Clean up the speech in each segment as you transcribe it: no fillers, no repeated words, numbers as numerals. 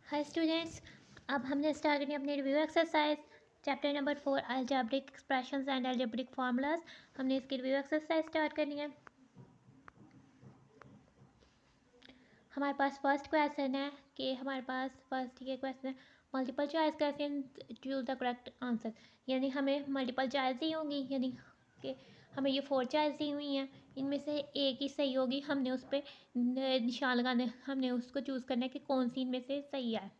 Hi students, अब हमने start करनी अपनी review exercise chapter number 4 algebraic expressions and algebraic formulas. हमने इसकी रिव्यू एक्सरसाइज स्टार्ट करनी है। हमारे पास फर्स्ट क्वेश्चन है कि हमारे पास फर्स्ट ये क्वेश्चन है multiple choice question choose the correct answer. यानी हमें मल्टीपल चॉइस ही होंगी, यानी कि हमें ये 4 चॉइस दी हुई हैं, इनमें से एक ही सही होगी। हमने उस पर निशान लगाने, हमने उसको चूज़ करना है कि कौन सी इनमें से सही है।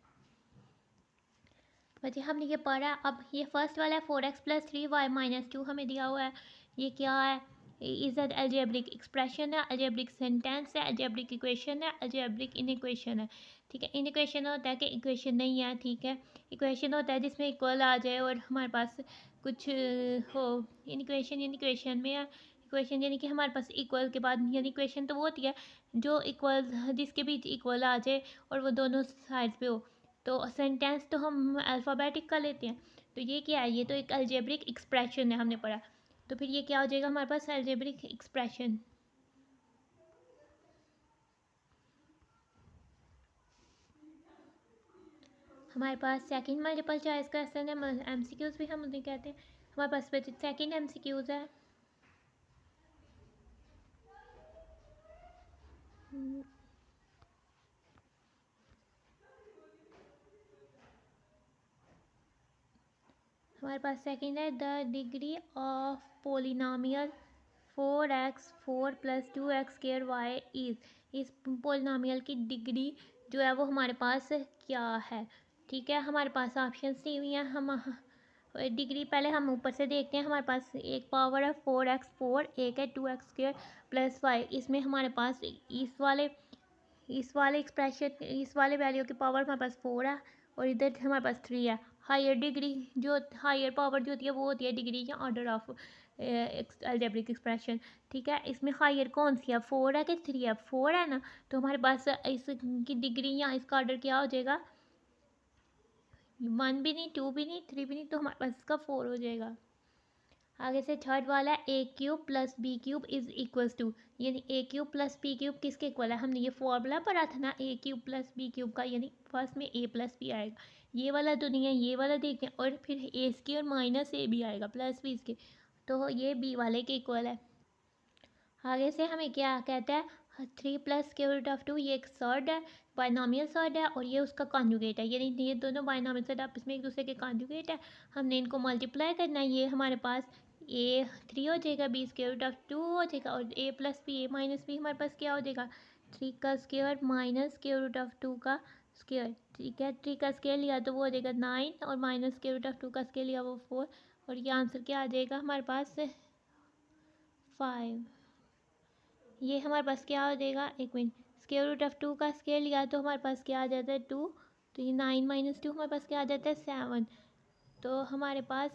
बच्चे हमने ये पढ़ा। अब ये फर्स्ट वाला है 4x+3y-2 हमें दिया हुआ है। ये क्या है? इज एन अलजेब्रिक एक्सप्रेशन है, अलजेब्रिक सेंटेंस है, अलजेब्रिक इक्वेशन है, अलजेब्रिक इनइक्वेशन है। ठीक है, इनइक्वेशन होता है कि इक्वेशन नहीं है। ठीक है, इक्वेशन होता है जिसमें इक्वल आ जाए और हमारे पास कुछ हो। इनइक्वेशन में है। इक्वेशन यानी कि हमारे पास इक्वल के बाद, यानी इक्वेशन तो वो होती है जो इक्वल, जिसके बीच इक्वल आ जाए और वो दोनों साइड पे हो। तो सेंटेंस तो हम अल्फ़ाबेटिक का लेते हैं। तो ये क्या है? ये तो एक अलजेब्रिक एक्सप्रेशन है, हमने पढ़ा। तो फिर ये क्या हो जाएगा हमारे पास? Algebraic expression. हमारे पास सेकंड मल्टीपल चॉइस क्वेश्चन है, एमसीक्यूज भी हम उन्हें कहते हैं। हमारे पास सेकंड एमसीक्यूज है। हमारे पास सेकंड है the degree of polynomial 4x4 + 2x² is. इस पोलिनोमियल की डिग्री जो है वो हमारे पास क्या है? ठीक है, हमारे पास ऑप्शन दी हुई हैं। हम डिग्री पहले हम ऊपर से देखते हैं। हमारे पास एक पावर है 4x4, एक है 2x² + 5। इसमें हमारे पास इस वाले एक्सप्रेशन, इस वाले वैल्यू की पावर हमारे पास 4 है और इधर हमारे पास 3 है। हायर डिग्री जो हायर पावर जो होती है वो होती है डिग्री या ऑर्डर ऑफ अलजेब्रिक एक्सप्रेशन। ठीक है, इसमें हायर कौन सी है? 4 है कि 3 है? 4 है ना। तो हमारे पास इसकी डिग्री या इसका ऑर्डर क्या हो जाएगा? 1 भी नहीं, 2 भी नहीं, 3 भी नहीं, तो हमारे पास इसका 4 हो जाएगा। आगे से थर्ड वाला है a³ + b³ is equals to. यानी a³ + b³ किसके इक्वल है? हमने ये फॉर्मूला पढ़ा था ना a³ + b³ का, यानी फर्स्ट में a + b आएगा। ये वाला तो नहीं है, ये वाला देखते हैं। और फिर a² - a भी आएगा प्लस b इसके, तो ये b वाले के इक्वल है। आगे से हमें क्या कहता है? 3 + ये एक सर्ड है, बायनॉमियल सर्ड है, और ये उसका कॉन्जुगेट है। यानी ये दोनों बायनॉमियल सर्ड आपस में एक दूसरे के कॉन्जुगेट है। हमने इनको मल्टीप्लाई करना है। ये हमारे पास a3 हो जाएगा, b² हो जाएगा, और a + b a - b हमारे पास क्या हो जाएगा? 3 का स्क्वायर -² का स्क्वायर। ठीक है, 3 का स्क्वायर लिया तो वो हो जाएगा 9, और -² का स्क्वायर लिया वो 4, और ये आंसर क्या आ जाएगा हमारे पास? 5। ये हमारे पास क्या हो जाएगा? एक मिनट, √2 का स्केयर लिया तो हमारे पास क्या आ जाता है? 2। तो ये 9 - 2 हमारे पास क्या आ जाता है? 7। तो हमारे पास,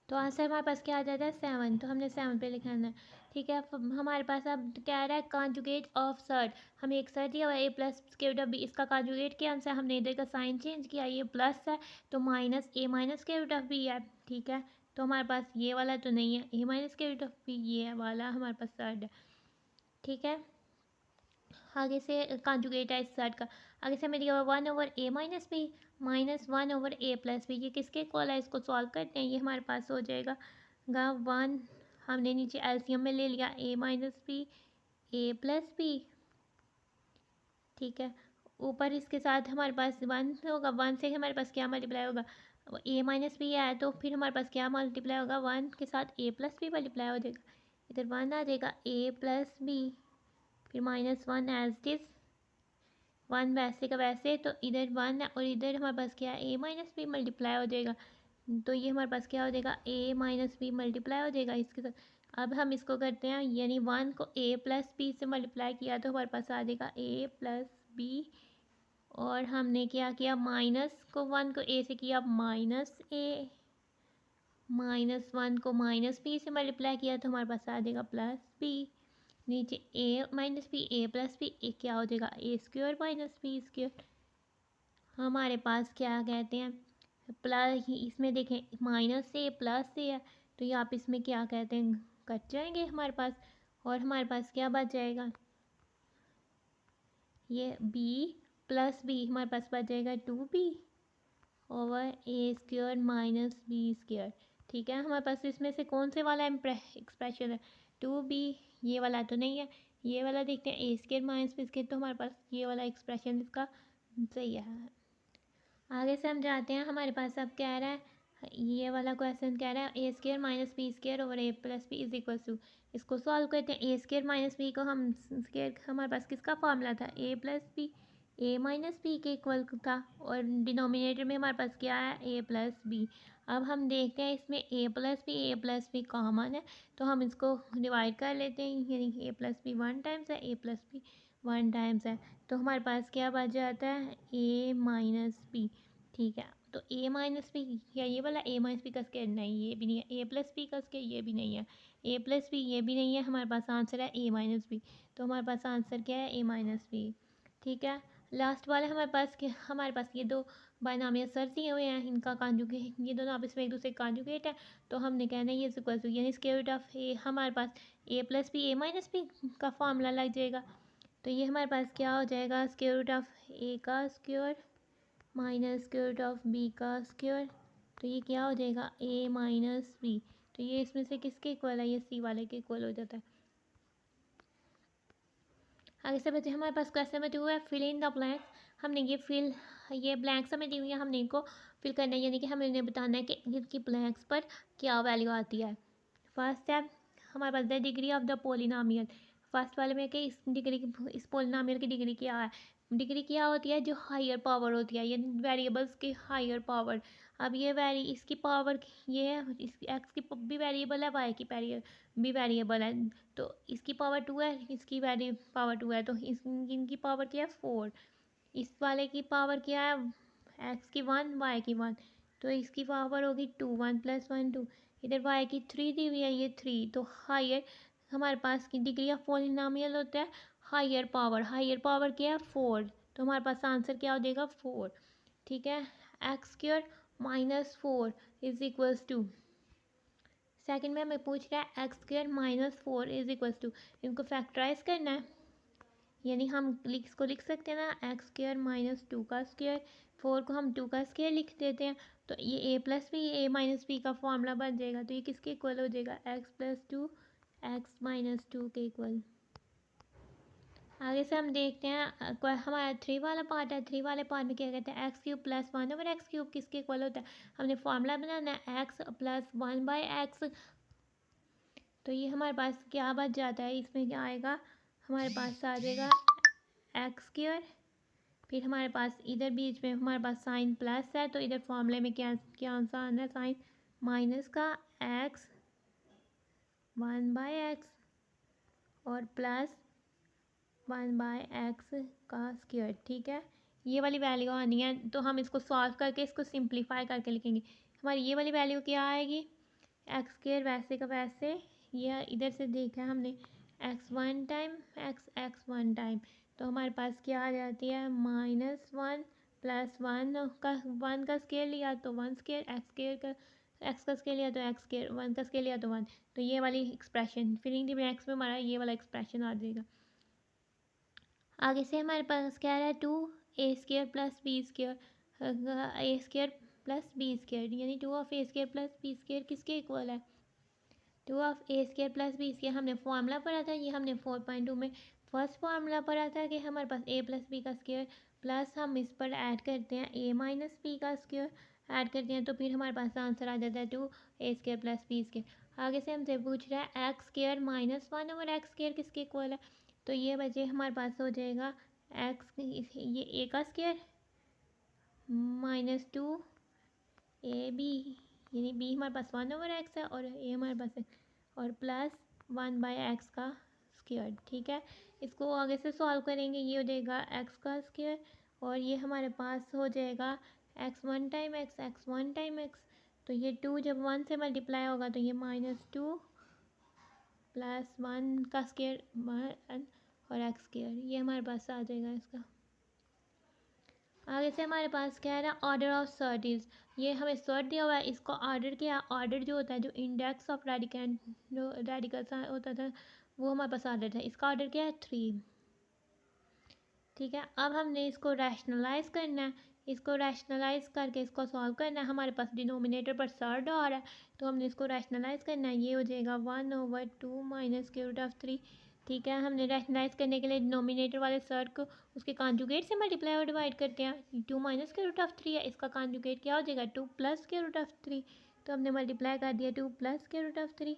तो आंसर हमारे पास क्या आ जाता है? 7। तो हमने 7 पे लिखाना है। ठीक है, हमारे पास अब कह रहा है कॉन्जुगेट ऑफ सर्ड। हमें एक सर्ड दिया हुआ है a + √b, इसका कॉन्जुगेट क्या आंसर? हमने इधर का साइन चेंज किया, ये प्लस है तो -a - √b है। ठीक है, तो हमारे पास ये वाला तो नहीं है, a - √b, ये वाला हमारे पास सर्ड है। ठीक है, आगे से कॉन्जुगेट है इस सर्ड का। आगे से हमें दिया हुआ 1/a - b -1/a + b। ये किसके इक्वल है? इसको सॉल्व करते हैं। ये हमारे पास हो जाएगा 1, हमने नीचे एलसीएम में ले लिया a - b a + b। ठीक है, ऊपर इसके साथ हमारे पास 1 होगा, 1 से हमारे पास क्या मल्टीप्लाई होगा? a - b है तो फिर हमारे पास क्या मल्टीप्लाई होगा? 1 के साथ a + b मल्टीप्लाई हो जाएगा। इधर 1 आ जाएगा, a + b, फिर -1 एज इट इज़, 1 वैसे का वैसे, तो इधर 1 है और इधर हमारे पास क्या है? a - b मल्टीप्लाई हो जाएगा। तो ये हमारे पास क्या हो जाएगा? a - b मल्टीप्लाई हो जाएगा इसके साथ। अब हम इसको करते हैं, यानी 1 को a + b से मल्टीप्लाई किया तो हमारे पास आ जाएगा a + b, और हमने क्या किया? माइनस को 1 को a से किया -a, -1 को -b से मल्टीप्लाई किया तो हमारे पास आ जाएगा +b। नीचे a - b a + b, एक क्या हो जाएगा? a² - b²। हमारे पास क्या कहते हैं? प्लस, इसमें देखें -a + a है, तो ये आप इसमें क्या कहते हैं? कट जाएंगे हमारे पास, और हमारे पास क्या बच जाएगा? ये b प्लस बी हमारे पास बच जाएगा 2b ओवर ए स्क्वायर माइनस बी स्क्वायर। ठीक है, हमारे पास इसमें से कौन से वाला एक्सप्रेशन है? 2b, ये वाला तो नहीं है, ये वाला देखते हैं, ए स्क्वायर माइनस बी स्क्वायर, तो हमारे पास ये वाला एक्सप्रेशन इसका सही है। आगे से हम जाते हैं, हमारे पास अब क्या रहा है, ये वाला क्वेश्चन कह रहा है a square minus B square over a plus b is equal to, इसको सॉल्व करते हैं। ए स्क्वायर माइनस बी को हम स्क्वायर, हमारे पास किसका फॉर्मूला था? ए plus B, A minus B के इक्वल था, और डिनोमिनेटर में हमारे पास क्या है? ए प्लस बी। अब हम देखते हैं इसमें ए प्लस बी कॉमन है, तो हम इसको डिवाइड कर लेते हैं, यानी ए प्लस बी 1 टाइम्स है, ए प्लस बी 1 टाइम्स है, तो हमारे पास क्या बच जाता है? A minus B. ठीक है, तो ए माइनस बी, या ये वाला ए माइनस बी का स्क्वायर, नहीं ये भी नहीं है, ए प्लस बी का स्क्वायर ये भी नहीं है, ए प्लस बी ये भी नहीं है, हमारे पास आंसर है ए माइनस बी। तो हमारे पास आंसर क्या है? A minus B. ठीक है, लास्ट वाले हमारे पास ये दो बायनॉमियल सर दिए हुए हैं, इनका कॉन्जुगेट, ये दोनों आपस में एक दूसरे कॉन्जुगेट है, तो हमने कहना है ये इक्वल टू, यानी स्क्वायर रूट ऑफ ए, हमारे पास ए plus B A minus B का फॉर्मूला लग जाएगा, तो ये हमारे पास क्या हो जाएगा? स्क्वायर रूट ऑफ ए का square minus square root of B का स्क्वायर, तो ये क्या हो जाएगा? A minus B. तो ये इसमें से किसके इक्वल है? ये सी वाले के इक्वल हो जाता है। आगे से बच्चे हमारे पास क्वेश्चन नंबर 2 है, फिल इन द ब्लैंक्स। हमने ये ब्लैंक्स हमें दी हुई है, हमने इनको फिल करना है, यानी कि हमें इन्हें बताना है कि इनकी ब्लैंक्स पर क्या वैल्यू आती है। फर्स्ट है हमारे पास the degree of the polynomial. First वाले में कि इस पोलिनोमियल की डिग्री क्या है? डिग्री क्या होती है? जो हायर पावर होती है, यानी वेरिएबल्स की हायर पावर। अब ये इसकी पावर ये है, इस एक्स की भी वेरिएबल है, वाई की भी वेरिएबल है, तो इसकी पावर 2 है, इसकी पावर 2 है, तो इनकी पावर क्या है? 4। इस वाले की पावर क्या है? एक्स की 1 वाई की 1, तो इसकी पावर होगी 2, 1 प्लस 1 2। इधर वाई की 3 दी हुई है, ये 3, तो हायर हमारे पास की डिग्री ऑफ पॉलिनोमियल होता है हायर पावर क्या है? 4, तो हमारे पास आंसर क्या हो जाएगा? 4। ठीक है, X square minus 4 is equals to, second में हमें पूछ रहा है X square minus 4 is equals to, इनको फैक्टराइज करना है, यानी हम इसको लिख सकते हैं ना, एक्स स्क्वायर माइनस 2 का स्क्वायर, 4 को हम 2 का स्क्वायर लिख देते हैं, तो ये A plus B A minus B का फॉर्मूला बन जाएगा, तो ये किसके इक्वल हो जाएगा? एक्स प्लस 2 एक्स माइनस 2 के इक्वल। आगे से हम देखते हैं हमारा 3 वाला पार्ट है, 3 वाले पार्ट में क्या कहते हैं? X cube plus 1 over x cube किसके इक्वल होता है? हमने फॉर्मूला बनाना है एक्स प्लस 1 बाई एक्स, तो ये हमारे पास क्या बच जाता है? इसमें क्या आएगा? हमारे पास आ जाएगा एक्स स्क्वायर, फिर हमारे पास इधर बीच में हमारे पास साइन प्लस है, तो इधर फॉर्मूले में क्या क्या आंसर आना है? साइन माइनस का एक्स 1 बाई एक्स और प्लस 1 बाई एक्स का स्क्वायर। ठीक है, ये वाली वैल्यू आनी है, तो हम इसको सॉल्व करके इसको सिंप्लीफाई करके लिखेंगे। हमारी ये वाली वैल्यू क्या आएगी? एक्स स्क्वायर वैसे का वैसे, यह इधर से देखा हमने एक्स 1 टाइम एक्स 1 टाइम, तो हमारे पास क्या आ जाती है? -1 प्लस 1 का स्क्वायर लिया तो 1 स्क्वायर, एक्स का स्क्वायर लिया तो एक्स स्क्वायर, 1 का स्क्वायर लिया तो 1, तो ये वाली एक्सप्रेशन फिलिंग द ब्लैंक्स में हमारा ये वाला एक्सप्रेशन आ जाएगा। आगे से हमारे पास क्या है? 2 A square plus B square, A square plus B square, यानी 2 of A square plus B square किसके इक्वल है? 2 of A square plus B square हमने फॉर्मूला पढ़ा था, ये हमने 4.2 में फर्स्ट फॉर्मूला पढ़ा था कि हमारे पास ए प्लस बी का स्क्वायर प्लस हम इस पर ऐड करते हैं ए माइनस बी का स्क्वायर, ऐड करते हैं तो फिर हमारे पास आंसर आ जाता है 2 A square plus B square. आगे से हमसे पूछ रहा है X square minus 1 over X square किसके इक्वल है? तो ये बचे हमारे पास हो जाएगा एक्स, ये ए का स्क्वायर -2 ए बी, यानी बी हमारे पास 1 ओवर एक्स है और ए हमारे पास है, और प्लस 1 बाई एक्स का स्क्वायर। ठीक है, इसको आगे से सॉल्व करेंगे, ये हो जाएगा एक्स का स्क्वायर और ये हमारे पास हो जाएगा x 1 time x 1 time x, तो ये 2 जब 1 से मल्टीप्लाई होगा तो ये -2 प्लस 1 का स्क्वायर और एक्स स्क्वायर, ये हमारे पास आ जाएगा इसका। आगे से हमारे पास क्या है? ऑर्डर ऑफ सर्टिस, ये हमें सर्ट दिया हुआ है, इसको ऑर्डर क्या? ऑर्डर जो होता है, जो इंडेक्स ऑफ रेडिकल्स होता था, वो हमारे पास ऑर्डर था, इसका ऑर्डर क्या है? 3। ठीक है। अब हमने इसको रैशनलाइज़ करना है, इसको रैशनलाइज़ करके इसको सॉल्व करना है। हमारे पास डिनोमिनेटर पर सर्ड आ रहा है, तो हमने इसको रैशनलाइज़ करना है। ये हो जाएगा 1/2 माइनस स्क्वायर रूट ऑफ 3। ठीक है, हमने रैशनलाइज़ करने के लिए डिनोमिनेटर वाले सर्ड को उसके कॉन्जुगेट से मल्टीप्लाई और डिवाइड करते हैं। 2 माइनस स्क्वायर रूट ऑफ 3 है, इसका कॉन्जुगेट क्या हो जाएगा 2 प्लस स्क्वायर रूट ऑफ 3। तो हमने मल्टीप्लाई कर दिया 2 प्लस स्क्वायर रूट ऑफ 3।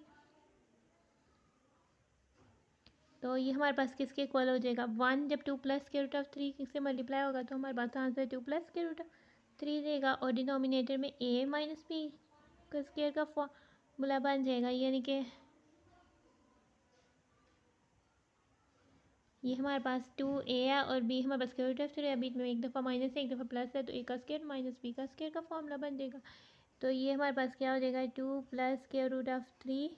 तो ये हमारे पास किसके इक्वल हो जाएगा 1। जब 2 प्लस स्क्वायर रूट ऑफ 3 से मल्टीप्लाई होगा तो हमारे पास answer 2 plus square root of 3 देगा। और डिनोमिनेटर में a माइनस बी का स्क्वायर का फॉर्मूला बन जाएगा, यानी कि ये हमारे पास 2a है और b हमारे पास स्क्वायर रूट ऑफ 3 है। बीच में एक दफ़ा माइनस है एक दफ़ा प्लस है, तो a का स्क्वायर माइनस b का स्क्वायर का फॉर्मूला बन जाएगा। तो ये हमारे पास क्या हो जाएगा 2 प्लस स्क्वायर रूट ऑफ 3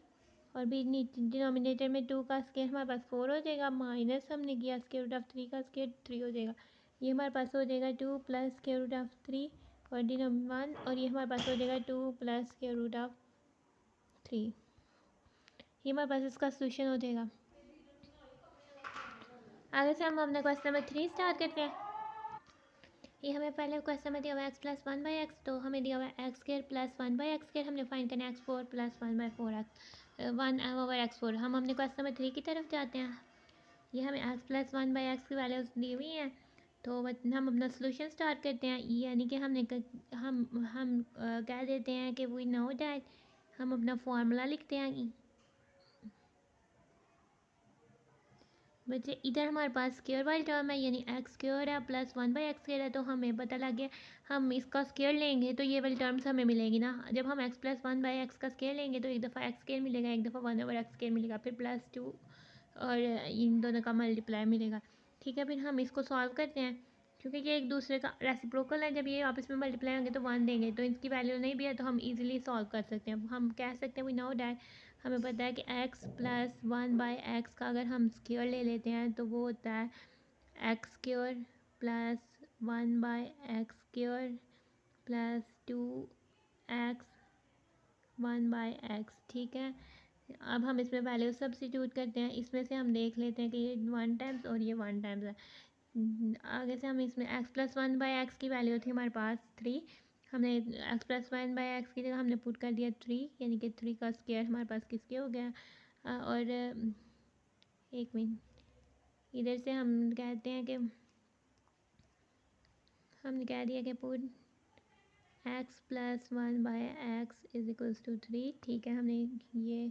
और भी डिनोमिनेटर में 2 का स्क्वायर हमारे पास 4 हो जाएगा, माइनस हमने किया स्क्वायर रूट ऑफ 3 का स्क्वायर 3 हो जाएगा। ये हमारे पास हो जाएगा 2 प्लस स्क्वायर रूट ऑफ 3 और डिनोम 1, और ये हमारे पास हो जाएगा 2 प्लस स्क्वायर रूट ऑफ 3। ये हमारे पास इसका सोल्यूशन हो जाएगा। आगे से हम अपना क्वेश्चन नंबर 3 स्टार्ट करते हैं। ये हमें पहले क्वेश्चन में दिया हुआ एक्स प्लस 1/x, तो हमें दिया हुआ एक्स स्क्वायर प्लस 1/x, हमने फाइंड करना है x4 प्लस 1/4x 1/x4। हम अपने क्वेश्चन नंबर 3 की तरफ जाते हैं। ये हमें एक्स प्लस 1/x की वैल्यूज दी हुई हैं, तो हम अपना सोल्यूशन स्टार्ट करते हैं। यानी कि हम कह देते हैं कि वी नो दैट, हम अपना फार्मूला लिखते हैं। बच्चे इधर हमारे पास स्क्वायर वाली टर्म है, यानी एक्स स्क्वायर है प्लस 1/x है, तो हमें पता लग गया हम इसका स्क्वायर लेंगे तो ये वाली टर्म्स हमें मिलेगी ना। जब हम x प्लस 1/x का स्क्वायर लेंगे तो एक दफ़ा x स्क्वायर मिलेगा, एक दफ़ा 1/x स्क्वायर मिलेगा, फिर प्लस 2 और इन दोनों का मल्टीप्लाई मिलेगा। ठीक है, फिर हम इसको सॉल्व करते हैं, क्योंकि ये एक दूसरे का रेसिप्रोकल है। जब ये आपस में मल्टीप्लाई होंगे तो 1 देंगे, तो इसकी वैल्यू नहीं भी है तो हम इजीली सॉल्व कर सकते हैं। हम कह सकते हैं वी नो डैट, हमें पता है कि x प्लस 1/x का अगर हम स्क्वायर ले लेते हैं तो वो होता है X square plus 1/x² plus 2x 1/x। ठीक है, अब हम इसमें वैल्यू सब्स्टिट्यूट करते हैं। इसमें से हम देख लेते हैं कि ये 1 टाइम्स और ये 1 टाइम्स है। आगे से हम इसमें x प्लस 1/x की वैल्यू थी हमारे पास 3, हमने x प्लस 1/x की जगह हमने पुट कर दिया 3, यानी कि 3 का स्क्वायर हमारे पास किसके हो गया। और एक मिनट, इधर से हम कहते हैं कि हमने कह दिया कि put x plus 1/x is equals to 3। ठीक है, हमने ये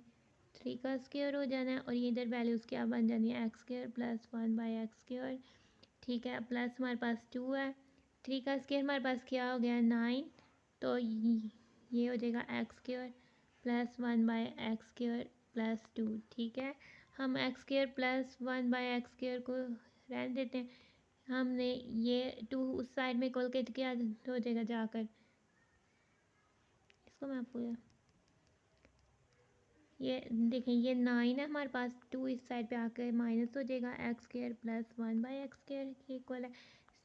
3 का स्क्वायर हो जाना है और ये इधर वैल्यूज़ क्या बन जानी है एक्स स्क्वायर प्लस 1/x²। ठीक है, प्लस हमारे पास 2 है, 3 का स्क्वायर हमारे पास क्या हो गया 9, तो ये हो जाएगा x square plus 1/x² plus 2। ठीक है, हम एक्स स्क्वायर प्लस 1/x² को रहने देते हैं। हमने ये 2 उस साइड में कोलकेट किया तो हो जाएगा जाकर, इसको मैं आपको ये देखें, ये 9 है हमारे पास, 2 इस साइड पे आकर माइनस हो जाएगा, एक्स स्क्वायर प्लस 1/x² के इक्वल है,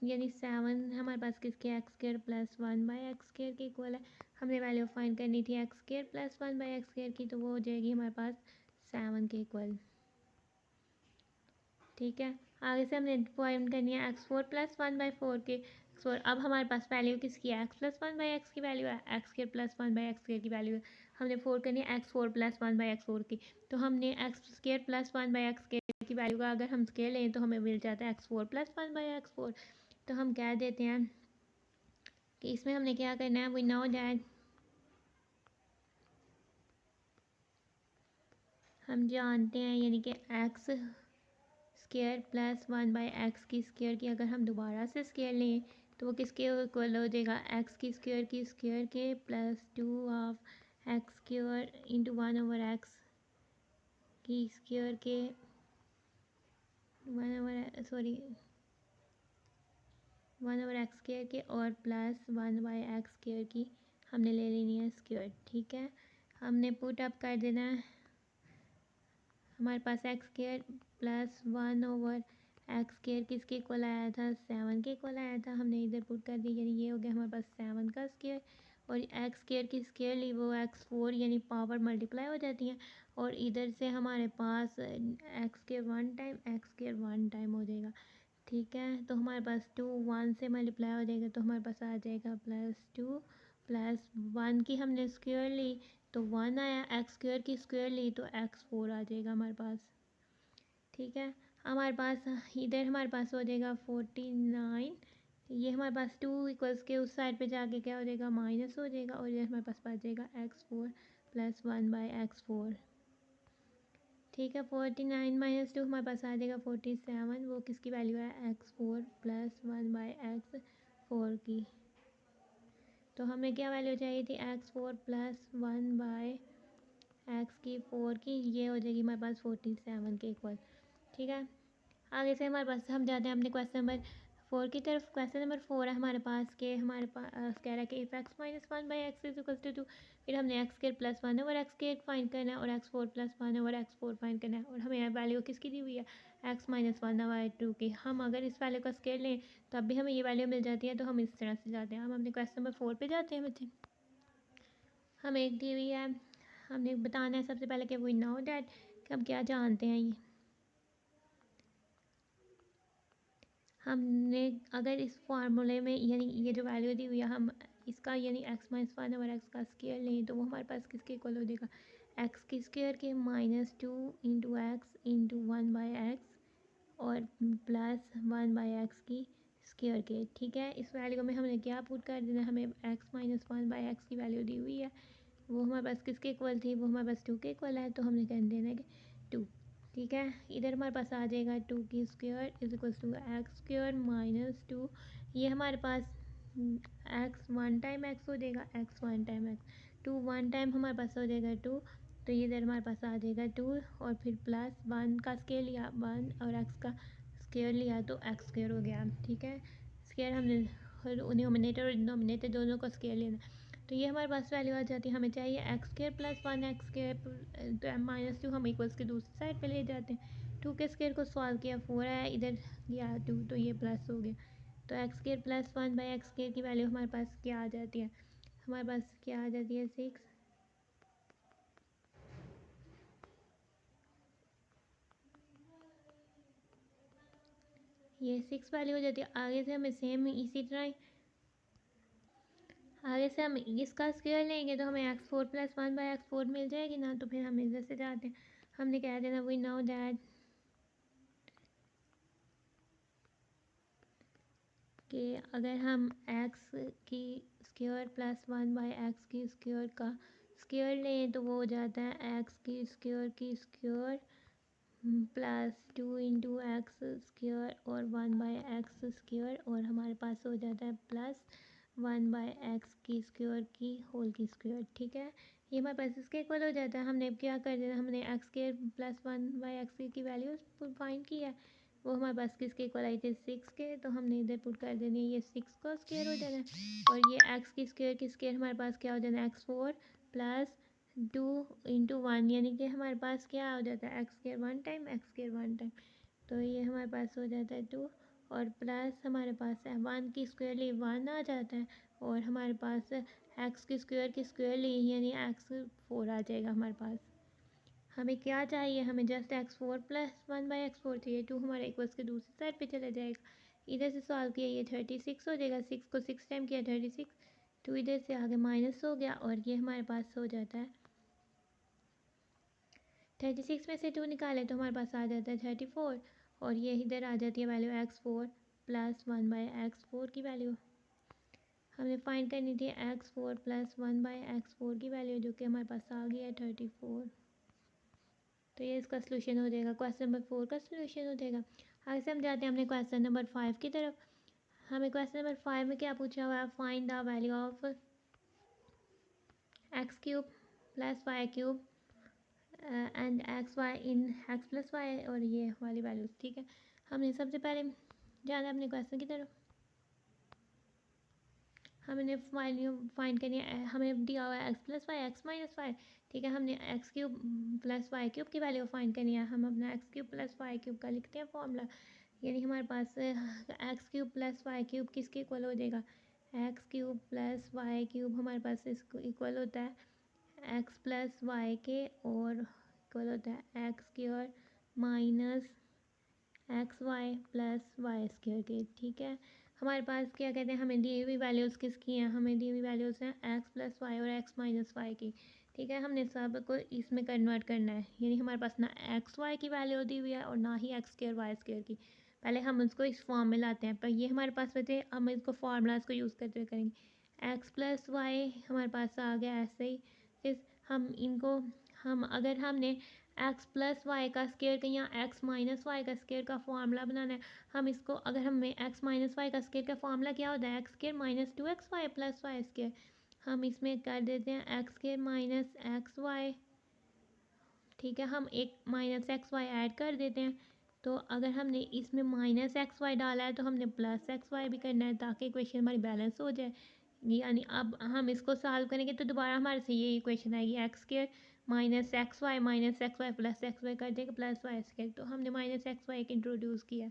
यानी 7 हमारे पास किसके एक्स स्क्वायर प्लस 1/x² के इक्वल है। हमने वैल्यू फाइंड करनी थी एक्स स्क्वायर प्लस 1/x² की, तो वो हो जाएगी हमारे पास 7 के इक्वल। ठीक है, आगे से हमने फाइंड करनी है x4 प्लस 1/4 के x4। अब हमारे पास वैल्यू किसकी है x प्लस 1/x की वैल्यू है, एक्स स्क्वायर प्लस 1/x² की वैल्यू है। हमने 4 करनी है x4 प्लस 1/x4 की, तो हमने एक्स स्क्वायर प्लस 1/x² की वैल्यू का अगर हम स्क्वायर लें तो हमें मिल जाता है x4 प्लस 1/x4। तो हम कह देते हैं कि इसमें हमने क्या करना है, वी नो दैट, हम जानते हैं यानी कि एक्स स्क्वायर प्लस 1/x की स्क्वायर की अगर हम दोबारा से स्क्वायर लें तो वो किसके इक्वल हो जाएगा एक्स की स्क्वायर के plus 2 of x square into 1/x की स्क्वायर के 1/x स्क्वायर के और प्लस 1/x² की हमने ले लेनी है स्क्वायर। ठीक है, हमने पुट अप कर देना है, हमारे पास एक्स स्क्वायर प्लस 1/x² किसके इक्वल आया था 7 के इक्वल आया था, हमने इधर पुट कर दी, यानी ये हो गया हमारे पास 7 का स्क्वायर, और एक्स स्क्वायर की स्क्वायर ली वो x4, यानी पावर मल्टीप्लाई हो जाती है, और इधर से हमारे पास x square 1 time x square 1 time हो जाएगा। ठीक है। तो हमारे पास 2 1 से मल्टीप्लाई हो जाएगा, तो हमारे पास आ जाएगा +2 प्लस 1 की हमने स्क्वायर ली तो 1 आया, एक्स स्क्वायर की स्क्वायर ली तो x4 आ जाएगा हमारे पास। ठीक है, हमारे पास इधर हमारे पास हो जाएगा 49, ये हमारे पास 2 इक्वल्स के उस साइड पे जाके क्या हो जाएगा माइनस हो जाएगा, और इधर हमारे पास बच जाएगा x4 प्लस 1/x4। ठीक है, 49 माइनस 2 हमारे पास आ जाएगा 47, वो किसकी वैल्यू है x4 प्लस 1/x4 की। तो हमें क्या वैल्यू चाहिए थी x4 प्लस 1/x की 4 की, ये हो जाएगी हमारे पास 47 के इक्वल। ठीक है, आगे से हमारे पास हम जाते हैं अपने क्वेश्चन नंबर 4 की तरफ। क्वेश्चन नंबर 4 है हमारे पास के हमारे पास कह रहा है कि if x minus 1/x is equal to 2, फिर हमने x square plus 1/x find करना है और x4 प्लस 1/x4 फाइंड करना है, और हमें वैल्यू किसकी दी हुई है x माइनस 1/2 की। हम अगर इस वैल्यू का स्क्वायर लें तब भी हमें ये वैल्यू मिल जाती है, तो हम इस तरह से जाते हैं। हम अपने क्वेश्चन नंबर 4 पे जाते हैं बच्चे। हमें एक दी हुई है, हमने बताना है सबसे पहले कि वी नो दैट, हम क्या जानते हैं। ये हमने अगर इस फार्मूले में यानी ये जो वैल्यू दी हुई है हम इसका यानी x माइनस 1/x का स्क्वायर लें तो वो हमारे पास किसके इक्वल हो जाएगा x की स्क्वायर के -2 इंटू एक्स इंटू 1/x और प्लस 1/x की स्क्वायर के। ठीक है, इस वैल्यू में हमने क्या पुट कर देना, हमें x माइनस 1/x की वैल्यू दी हुई है, वो हमारे पास किसके इक्वल थी, वो हमारे पास 2 के इक्वल है, तो हमने कह देना कि 2। ठीक है, इधर हमारे पास आ जाएगा 2 की square is equal to X square minus 2, ये हमारे पास x 1 टाइम x हो जाएगा, x 1 टाइम x, 2 1 टाइम हमारे पास हो जाएगा 2, तो ये इधर हमारे पास आ जाएगा 2, और फिर प्लस 1 का स्क्वायर लिया 1 और x का स्क्वायर लिया तो x स्क्वायर हो गया। ठीक है, स्क्वायर हमने न्यूमरेटर और डिनोमिनेटर दोनों का स्क्वायर लेना, तो ये हमारे पास वैल्यू आ जाती है। हमें चाहिए x square plus 1 x square, तो -2 हम इक्वल्स के दूसरी साइड पे ले जाते हैं। 2 के स्क्वायर को सॉल्व किया 4 है, इधर गया 2 तो ये प्लस हो गया, तो x square plus 1/x square की वैल्यू हमारे पास क्या आ जाती है, हमारे पास क्या आ जाती है 6। ये 6 वैल्यू हो जाती है। आगे से हमें सेम इसी तरह आगे से हम इसका स्क्वायर लेंगे तो हमें x4 प्लस 1/x4 मिल जाएगी ना, तो फिर हम इधर से जाते हैं, हमने कह देना वी नो दैट कि अगर हम x की स्क्वायर प्लस 1/x की स्क्वायर का स्क्वायर लें तो वो हो जाता है x की square plus 2 into x square और 1/x स्क्वायर, और हमारे पास हो जाता है प्लस 1/x की स्क्वायर की होल की स्क्वायर। ठीक है, ये हमारे पास इसके इक्वल हो जाता है। हमने अब क्या कर देना, हमने x स्क्वायर प्लस 1/x की वैल्यू फाइंड की है, वो हमारे पास किसके इक्वल आई थी 6 के, तो हमने इधर पुट कर देनी है, ये 6 का स्क्वायर हो जाना है, और ये x की स्क्वायर हमारे पास क्या हो जाना है x4 प्लस 2 इंटू 1, यानी कि हमारे पास क्या हो जाता है X square 1 time x square 1 time, तो ये हमारे पास हो जाता है 2, और प्लस हमारे पास है 1 की स्क्वायर ली 1 आ जाता है, और हमारे पास एक्स की स्क्वायर ली यानी x4 आ जाएगा हमारे पास। हमें क्या चाहिए, हमें जस्ट x4 प्लस 1/x4 चाहिए, 2 हमारे इक्वल्स के दूसरी साइड पे चला जाएगा, इधर से सॉल्व किया ये 36 हो जाएगा, 6 को 6 टाइम किया 36, 2 इधर से आगे माइनस हो गया, और ये हमारे पास हो जाता है 36 में से 2 निकालें तो हमारे पास आ जाता है 34, और ये इधर आ जाती है वैल्यू x4 प्लस 1/x4 की वैल्यू। हमें फाइंड करनी थी x4 प्लस 1/x4 की वैल्यू, जो कि हमारे पास आ गई है 34, तो ये इसका सोल्यूशन हो जाएगा, क्वेश्चन नंबर 4 का सोल्यूशन हो जाएगा। आगे से हम जाते हैं अपने क्वेश्चन नंबर 5 की तरफ। हमें क्वेश्चन नंबर 5 में क्या पूछा हुआ है, find the value of x³ plus y³ and X Y in X plus Y, और ये वाली वैल्यूज़। ठीक है, हमने सबसे पहले जाना अपने क्वेश्चन की तरफ, हमने वैल्यू फाइंड करनी है, हमें दिया हुआ है X plus Y X minus Y. ठीक है, हमने x³ प्लस y³ की वैल्यू फाइंड करनी है, हम अपना x³ प्लस y³ का लिखते हैं फॉर्मूला, यानी हमारे पास x³ प्लस y³ किसके इक्वल हो जाएगा, x³ प्लस y³ हमारे पास इसको इक्वल होता है x प्लस वाई के, और इक्वल होता है X square minus X Y plus Y square के। ठीक है, हमारे पास क्या कहते हैं, हमें दी हुई वैल्यूज़ किसकी हैं, हमें दी हुई वैल्यूज़ हैं एक्स प्लस वाई और एक्स माइनस वाई की। ठीक है, हमने सब को इसमें कन्वर्ट करना है, यानी हमारे पास ना एक्स वाई की वैल्यू दी हुई है और ना ही एक्स स्क्वायर वाई स्क्वायर की। पहले हम उसको इस फॉर्म में लाते हैं, पर ये हमारे पास बचे, हम इसको फार्मूलाज को यूज़ करते हुए करेंगे। एक्स प्लस वाई हमारे पास आ गया ऐसे ही। फिर हम इनको, हम अगर हमने एक्स प्लस वाई का स्क्वायर या एक्स माइनस वाई का स्क्वायर का फार्मूला बनाना है, हम इसको, अगर हमें एक्स माइनस वाई का स्क्वायर का फार्मूला क्या होता है, X square minus 2xy plus Y square. हम इसमें कर देते हैं X square minus X Y. ठीक है, हम एक माइनस एक्स वाई ऐड कर देते हैं। तो अगर हमने इसमें माइनस एक्स वाई डाला है तो हमने प्लस एक्स वाई भी करना है, ताकि इक्वेशन हमारी बैलेंस हो जाए। यानी अब हम इसको सॉल्व करेंगे तो दोबारा हमारे से ये इक्वेशन आएगी, X square minus X Y plus X Y कर देगा प्लस वाई स्क्वायर। तो हमने माइनस एक्स वाई इंट्रोड्यूस किया।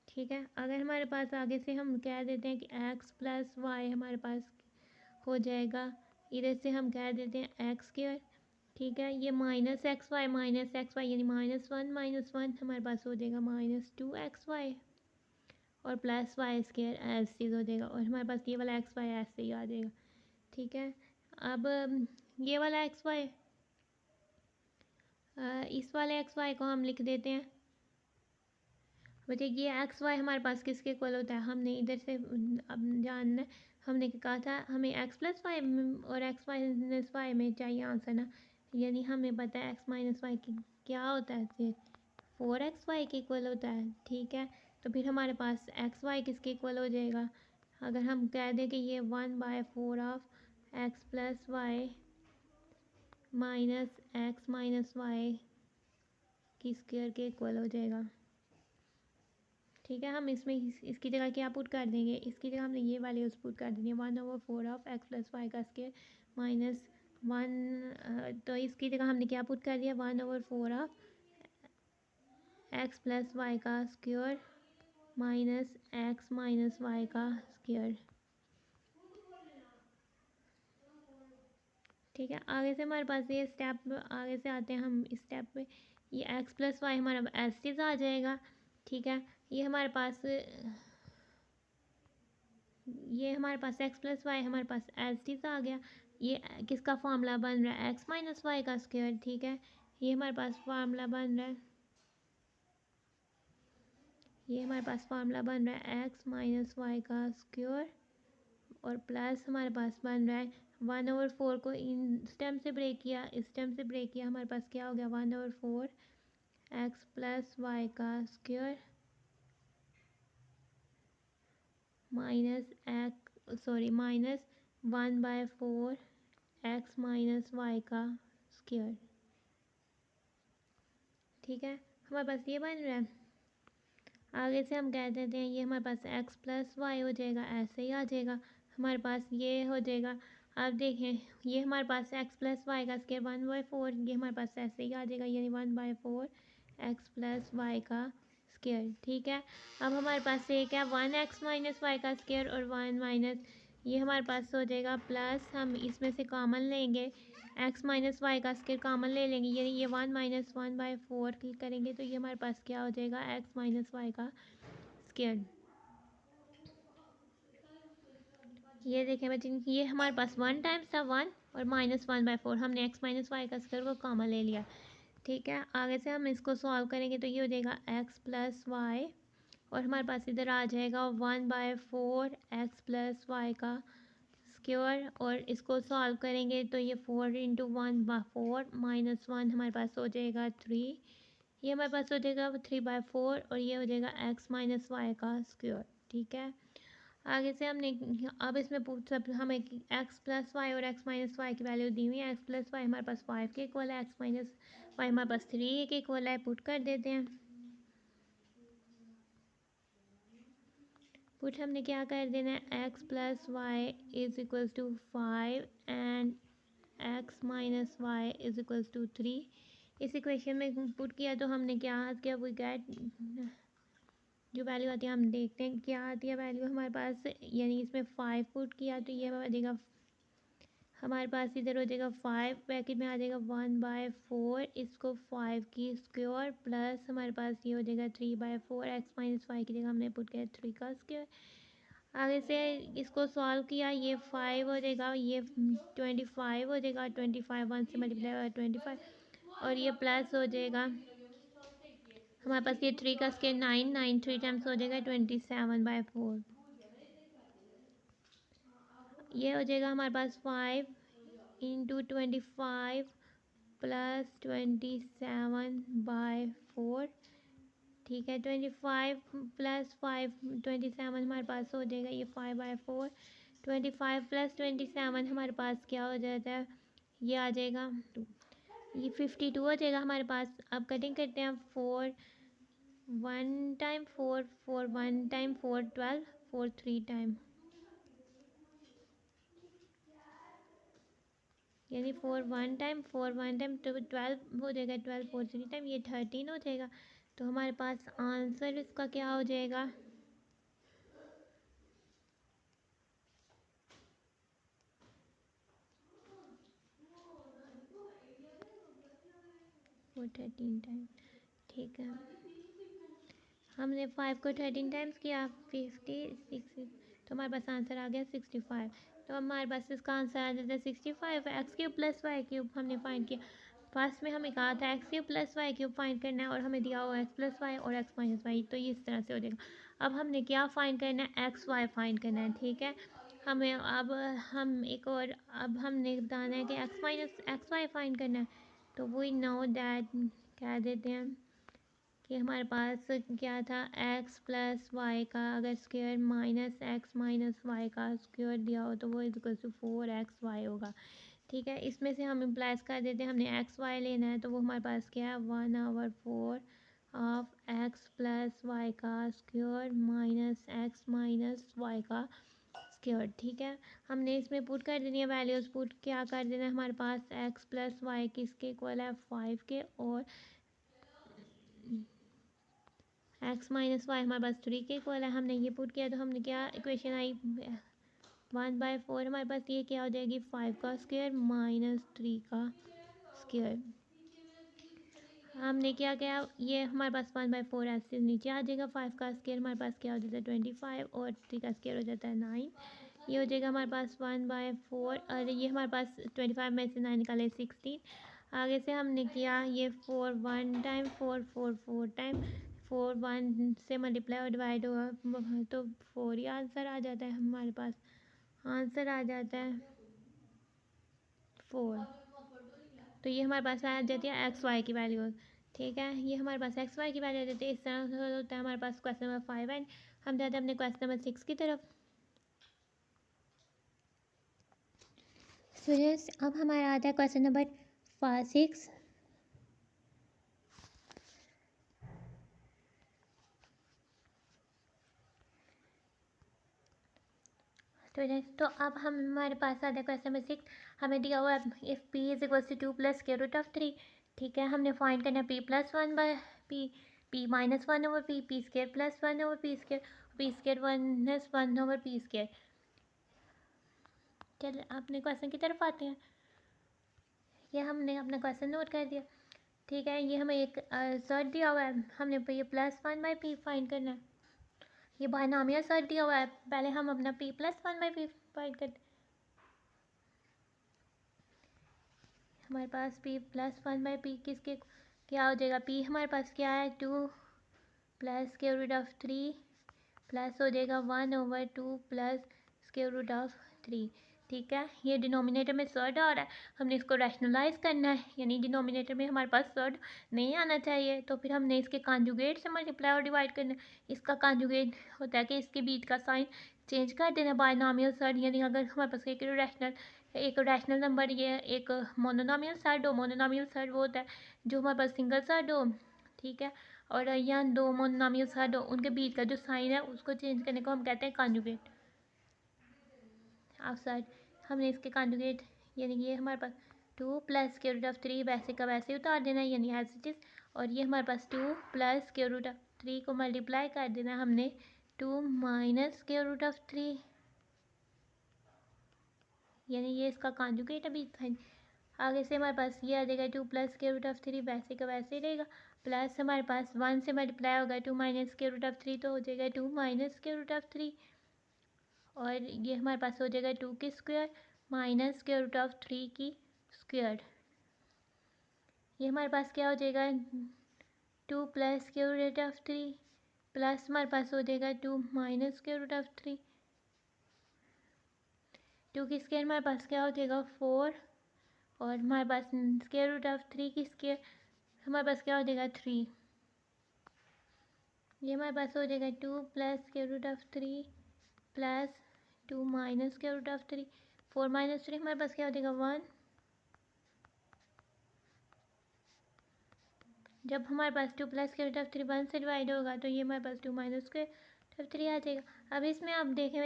ठीक है, अगर हमारे पास आगे से हम कह देते हैं कि एक्स प्लस वाई हमारे पास हो जाएगा, इधर से हम कह देते हैं एक्स स्क्वायर। ठीक है, ये माइनस एक्स वाई यानी माइनस वन हमारे पास हो जाएगा -2xy और प्लस वाई स्क्वायर ऐसे हो जाएगा, और हमारे पास ये वाला एक्स वाई ऐसे ही आ जाएगा। ठीक है, अब ये वाला एक्स वाई, इस वाले एक्स वाई को हम लिख देते हैं। बच्चे ये एक्स वाई हमारे पास किसके इक्वल होता है, हमने इधर से अब जानना है, हमने कहा था हमें एक्स प्लस वाई और एक्स माइनस वाई में चाहिए आंसर ना, यानी हमें पता है एक्स माइनस वाई की क्या होता है, फिर 4xy के इक्वल होता है। ठीक है, तो फिर हमारे पास एक्स वाई किसके इक्वल हो जाएगा, अगर हम कह दें कि ये 1/4 of X plus Y minus X minus Y की स्क्वायर के इक्वल हो जाएगा। ठीक है, हम इसमें इसकी जगह क्या पुट कर देंगे, इसकी जगह हमने ये वैल्यूज पुट कर देंगे 1/4 ऑफ एक्स प्लस वाई का स्क्वायर माइनस 1, तो इसकी जगह हमने क्या पुट कर दिया 1/4 ऑफ एक्स प्लस वाई का square minus X minus Y का स्क्वायर। ठीक है, आगे से हमारे पास ये स्टेप, आगे से आते हैं हम इस स्टेप पे, ये एक्स प्लस वाई हमारा एस आ जाएगा। ठीक है, ये हमारे पास एक्स प्लस वाई हमारे पास एस आ गया। ये किसका फार्मूला बन रहा है, एक्स माइनस वाई का स्क्वायर। ठीक है, ये हमारे पास फार्मूला बन रहा है, ये हमारे पास फार्मूला बन रहा है एक्स माइनस वाई का स्क्वायर, और प्लस हमारे पास बन रहा है 1/4 को इन स्टेम से ब्रेक किया, इस स्टेम से ब्रेक किया, हमारे पास क्या हो गया 1/4 एक्स प्लस वाई का square minus minus 1/4 X minus Y का स्क्वायर। ठीक है, हमारे पास ये बन रहा है। आगे से हम कह देते हैं ये हमारे पास एक्स प्लस वाई हो जाएगा, ऐसे ही आ जाएगा, हमारे पास ये हो जाएगा। अब देखें, ये हमारे पास एक्स प्लस वाई का स्क्वायर 1/4, ये हमारे पास ऐसे ही आ जाएगा, यानी 1/4 एक्स प्लस वाई का स्क्वायर। ठीक है, अब हमारे पास एक है 1x माइनस वाई का स्क्वायर और 1 माइनस, ये हमारे पास हो जाएगा प्लस, हम इसमें से कॉमन लेंगे, एक्स माइनस वाई का स्क्वायर कॉमन ले लेंगे, यानी ये 1 माइनस 1/4 क्लिक करेंगे तो ये हमारे पास क्या हो जाएगा एक्स माइनस वाई का स्क्वायर। ये देखें बच्चे, ये हमारे पास 1 टाइम्स था 1 और -1/4, हमने एक्स माइनस वाई का स्क्वायर को कॉमन ले लिया। ठीक है, आगे से हम इसको सॉल्व करेंगे तो ये हो जाएगा एक्स प्लस वाई, और हमारे पास इधर आ जाएगा 1/4 एक्स प्लस वाई का स्क्वायर, और इसको सॉल्व करेंगे तो ये 4 × 1/4 -1 हमारे पास हो जाएगा 3, ये हमारे पास हो जाएगा 3/4, और ये हो जाएगा एक्स माइनस वाई का स्क्वायर। ठीक है, आगे से हमने, अब इसमें सब हमें एक्स प्लस वाई और एक्स माइनस वाई की वैल्यू दी हुई है। एक्स प्लस वाई हमारे पास 5 के इक्वल है, एक्स माइनस वाई हमारे पास 3 के इक्वल है, पुट कर देते हैं। पुट हमने क्या कर देना है, X plus Y is equals to 5 and X minus Y is equals to 3। इस इक्वेशन में पुट किया तो हमने क्या किया, वी गेट, जो वैल्यू आती है हम देखते हैं क्या आती है वैल्यू हमारे पास, यानी इसमें 5 पुट किया तो ये बनेगा हमारे पास इधर हो जाएगा 5, ब्रैकेट में आ जाएगा 1/4, इसको 5 की स्क्वायर प्लस हमारे पास ये हो जाएगा 3/4, x-y की जगह हमने पुट किया 3 का स्क्वायर। आगे से इसको सॉल्व किया, ये 5 हो जाएगा, ये 25 हो जाएगा, 25 1 से मल्टीप्लाई होगा 25, और ये प्लस हो जाएगा हमारे पास ये 3 का स्क्वायर 9, 9 3 टाइम्स हो जाएगा 27/4। ये हो जाएगा हमारे पास 5 इंटू 25 प्लस 27/4, ठीक है। 25 प्लस 5 27 हमारे पास हो जाएगा ये 5/4। 25 प्लस 27 हमारे पास क्या हो जाता है, ये आ जाएगा ये 52 हो जाएगा हमारे पास। अब कटिंग करते हैं 4 1 टाइम 4 4 1 टाइम 4 12 4 3 टाइम, यानी 4 1 टाइम 12 हो जाएगा, 12 4 3 टाइम ये 13 हो जाएगा। तो हमारे पास आंसर इसका क्या हो जाएगा, वो 13 टाइम, ठीक है। हमने 5 को 13 टाइम्स किया 56, तो हमारे पास आंसर आ गया 65। तो हमारे पास इसका आंसर आ जाता है 65। x³ प्लस y³ हमने फाइंड किया। फर्स्ट में हमें कहा था x³ प्लस y³ फाइंड करना है और हमें दिया हुआ x प्लस वाई और x माइनस वाई, तो ये इस तरह से हो जाएगा। अब हमने क्या फाइंड करना है, एक्स वाई फाइंड करना है, ठीक है। हमें अब हम एक और अब हमने बताना है कि x minus X Y find करना है। तो वी नो दैट कह देते हैं कि हमारे पास क्या था, x प्लस वाई का अगर square minus X minus Y का स्क्वायर दिया हो तो वो इक्वल टू 4xy होगा, ठीक है। इसमें से हम इम्प्लाइज कर देते हैं, हमने एक्स वाई लेना है तो वो हमारे पास क्या है 1/4 ऑफ x प्लस वाई का square minus X minus Y का स्क्वायर, ठीक है। हमने इसमें पुट कर देनी है वैल्यूज़, पुट क्या कर देना है, हमारे पास x प्लस वाई किसके इक्वल है 5 के, और x माइनस वाई हमारे पास 3 के इक्वल है। हमने ये पुट किया तो हमने क्या इक्वेशन आई 1/4, हमारे पास ये क्या हो जाएगी 5 का स्क्वायर माइनस 3 का स्क्वायर। हमने क्या किया, ये हमारे पास 1/4 ऐसे नीचे आ जाएगा, 5 का स्क्वायर हमारे पास क्या हो जाता है 25 और 3 का स्क्वायर हो जाता है 9। ये हो जाएगा हमारे पास 1/4 और ये हमारे पास 25 में से 9 निकाले 16। आगे से हमने किया ये 4 1 टाइम 4 4 4 टाइम 4 1 से मल्टीप्लाई और डिवाइड हुआ तो 4 ही आंसर आ जाता है, हमारे पास आंसर आ जाता है 4। तो ये हमारे पास आ जाती है एक्स वाई की वैल्यू, ठीक है। ये हमारे पास एक्स वाई की वैल्यू आ जाती है। इस तरह से होता है हमारे पास क्वेश्चन नंबर 5 एंड हम जाते हैं अपने क्वेश्चन नंबर 6 की तरफ। स्टूडेंट्स अब हमारा आता है क्वेश्चन नंबर 6। स्टूडेंट्स तो अब हमारे पास आता है क्वेश्चन नंबर 6। हमें दिया हुआ है if p is equal to 2 plus square root of 3, ठीक है। हमने फाइंड करना है p plus 1 by p, p minus 1 over p, p square plus 1 over p square, p square minus 1 over p square. चलिए अपने क्वेश्चन की तरफ आते हैं। ये हमने अपना क्वेश्चन नोट कर दिया, ठीक है। ये हमें एक सर्ट दिया हुआ है, हमने ये प्लस 1 बाई p फाइंड करना है। ये बायनॉमियल सर्ट दिया हुआ है, पहले हम अपना p plus 1 by p find करते। हमारे पास p प्लस 1 बाई p किसके क्या हो जाएगा, p हमारे पास क्या है 2 plus square root of 3 plus हो जाएगा 1 over 2 plus square root of 3, ठीक है। ये डिनोमिनेटर में सर्ड आ रहा है, हमने इसको रैशनलाइज करना है, यानी डिनोमिनेटर में हमारे पास सर्ड नहीं आना चाहिए, तो फिर हमने इसके कॉन्जुगेट से मल्टीप्लाई और डिवाइड करना है। इसका कॉन्जुगेट होता है कि इसके बीच का साइन चेंज कर देना बायनॉमियल सर्ड, यानी अगर हमारे पास एक रैशनल नंबर ये एक मोनोनॉमियल सर्ड हो, मोनोनॉमियल सर्ड वो होता है जो हमारे पास सिंगल सर्ड हो, ठीक है। और यहाँ दो मोनोनॉमियल सर्ड हो, उनके बीच का जो साइन है उसको चेंज करने को हम कहते हैं कॉन्जुगेट ऑफ सर्ड। हमने इसके कॉन्जुगेट यानी ये हमारे पास 2 प्लस स्क्वायर रूट ऑफ 3 वैसे का वैसे ही उतार देना है, यानी एज इट इज़। और ये हमारे पास 2 प्लस स्क्वायर रूट ऑफ 3 को मल्टीप्लाई कर देना हमने 2 माइनस स्क्वायर रूट ऑफ 3, यानी ये इसका कॉन्जुगेट अभी साइन। आगे से हमारे पास ये आ जाएगा 2 प्लस स्क्वायर रूट ऑफ 3, वैसे का वैसे ही रहेगा। प्लस हमारे पास 1 से मल्टीप्लाई होगा 2 माइनस स्क्वायर रूट ऑफ 3, तो हो जाएगा 2 माइनस स्क्वायर रूट ऑफ 3। और ये हमारे पास हो जाएगा 2 की square minus square root of 3 की स्क्वायर। ये हमारे पास क्या हो जाएगा 2 plus square root of 3 plus हमारे पास हो जाएगा 2 माइनस स्क्वायर रूट ऑफ 3। 2 की स्क्वायर हमारे पास क्या हो जाएगा 4, और हमारे पास स्क्वायर रूट ऑफ 3 की स्क्वायर हमारे पास क्या हो जाएगा 3। ये हमारे पास हो जाएगा 2 plus square root of 3 plus 2 minus square root of 3। 4 minus 3 हमारे पास क्या हो जाएगा 1। जब हमारे पास 2 प्लस स्क्वायर रूट ऑफ 3 1 से डिवाइड होगा तो ये हमारे पास 2 माइनस स्क्वायर रूट ऑफ 3 आ जाएगा। अब इसमें आप देखें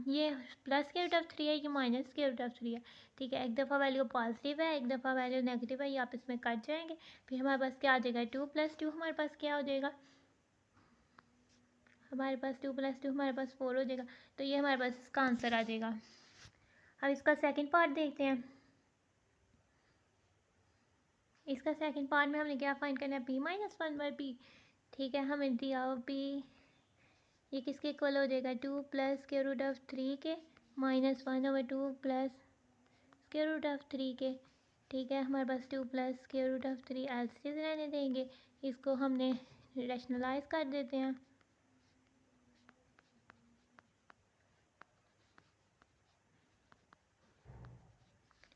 ये प्लस स्क्वायर रूट ऑफ 3 है, ये माइनस स्क्वायर रूट ऑफ 3 है। ठीक है, एक दफ़ा वैल्यू पॉजिटिव है, एक दफ़ा वैल्यू नेगेटिव है, ये आप इसमें कट जाएंगे। फिर हमारे पास क्या आ जाएगा 2 प्लस 2 हमारे पास क्या हो जाएगा, हमारे पास 2 प्लस 2 हमारे पास 4 हो जाएगा। तो ये हमारे पास इसका आंसर आ जाएगा। अब इसका सेकंड पार्ट देखते हैं। इसका सेकंड पार्ट में हमने क्या फाइंड करना है, p माइनस 1/p। ठीक है, हमें दिया हो p, ये किसके इक्वल हो जाएगा 2 प्लस स्क्वायर रूट ऑफ 3 के minus 1/2 plus square root of 3 के। ठीक है, हमारे पास 2 plus square root of 3 as it is रहने देंगे, इसको हमने रैशनलाइज कर देते हैं।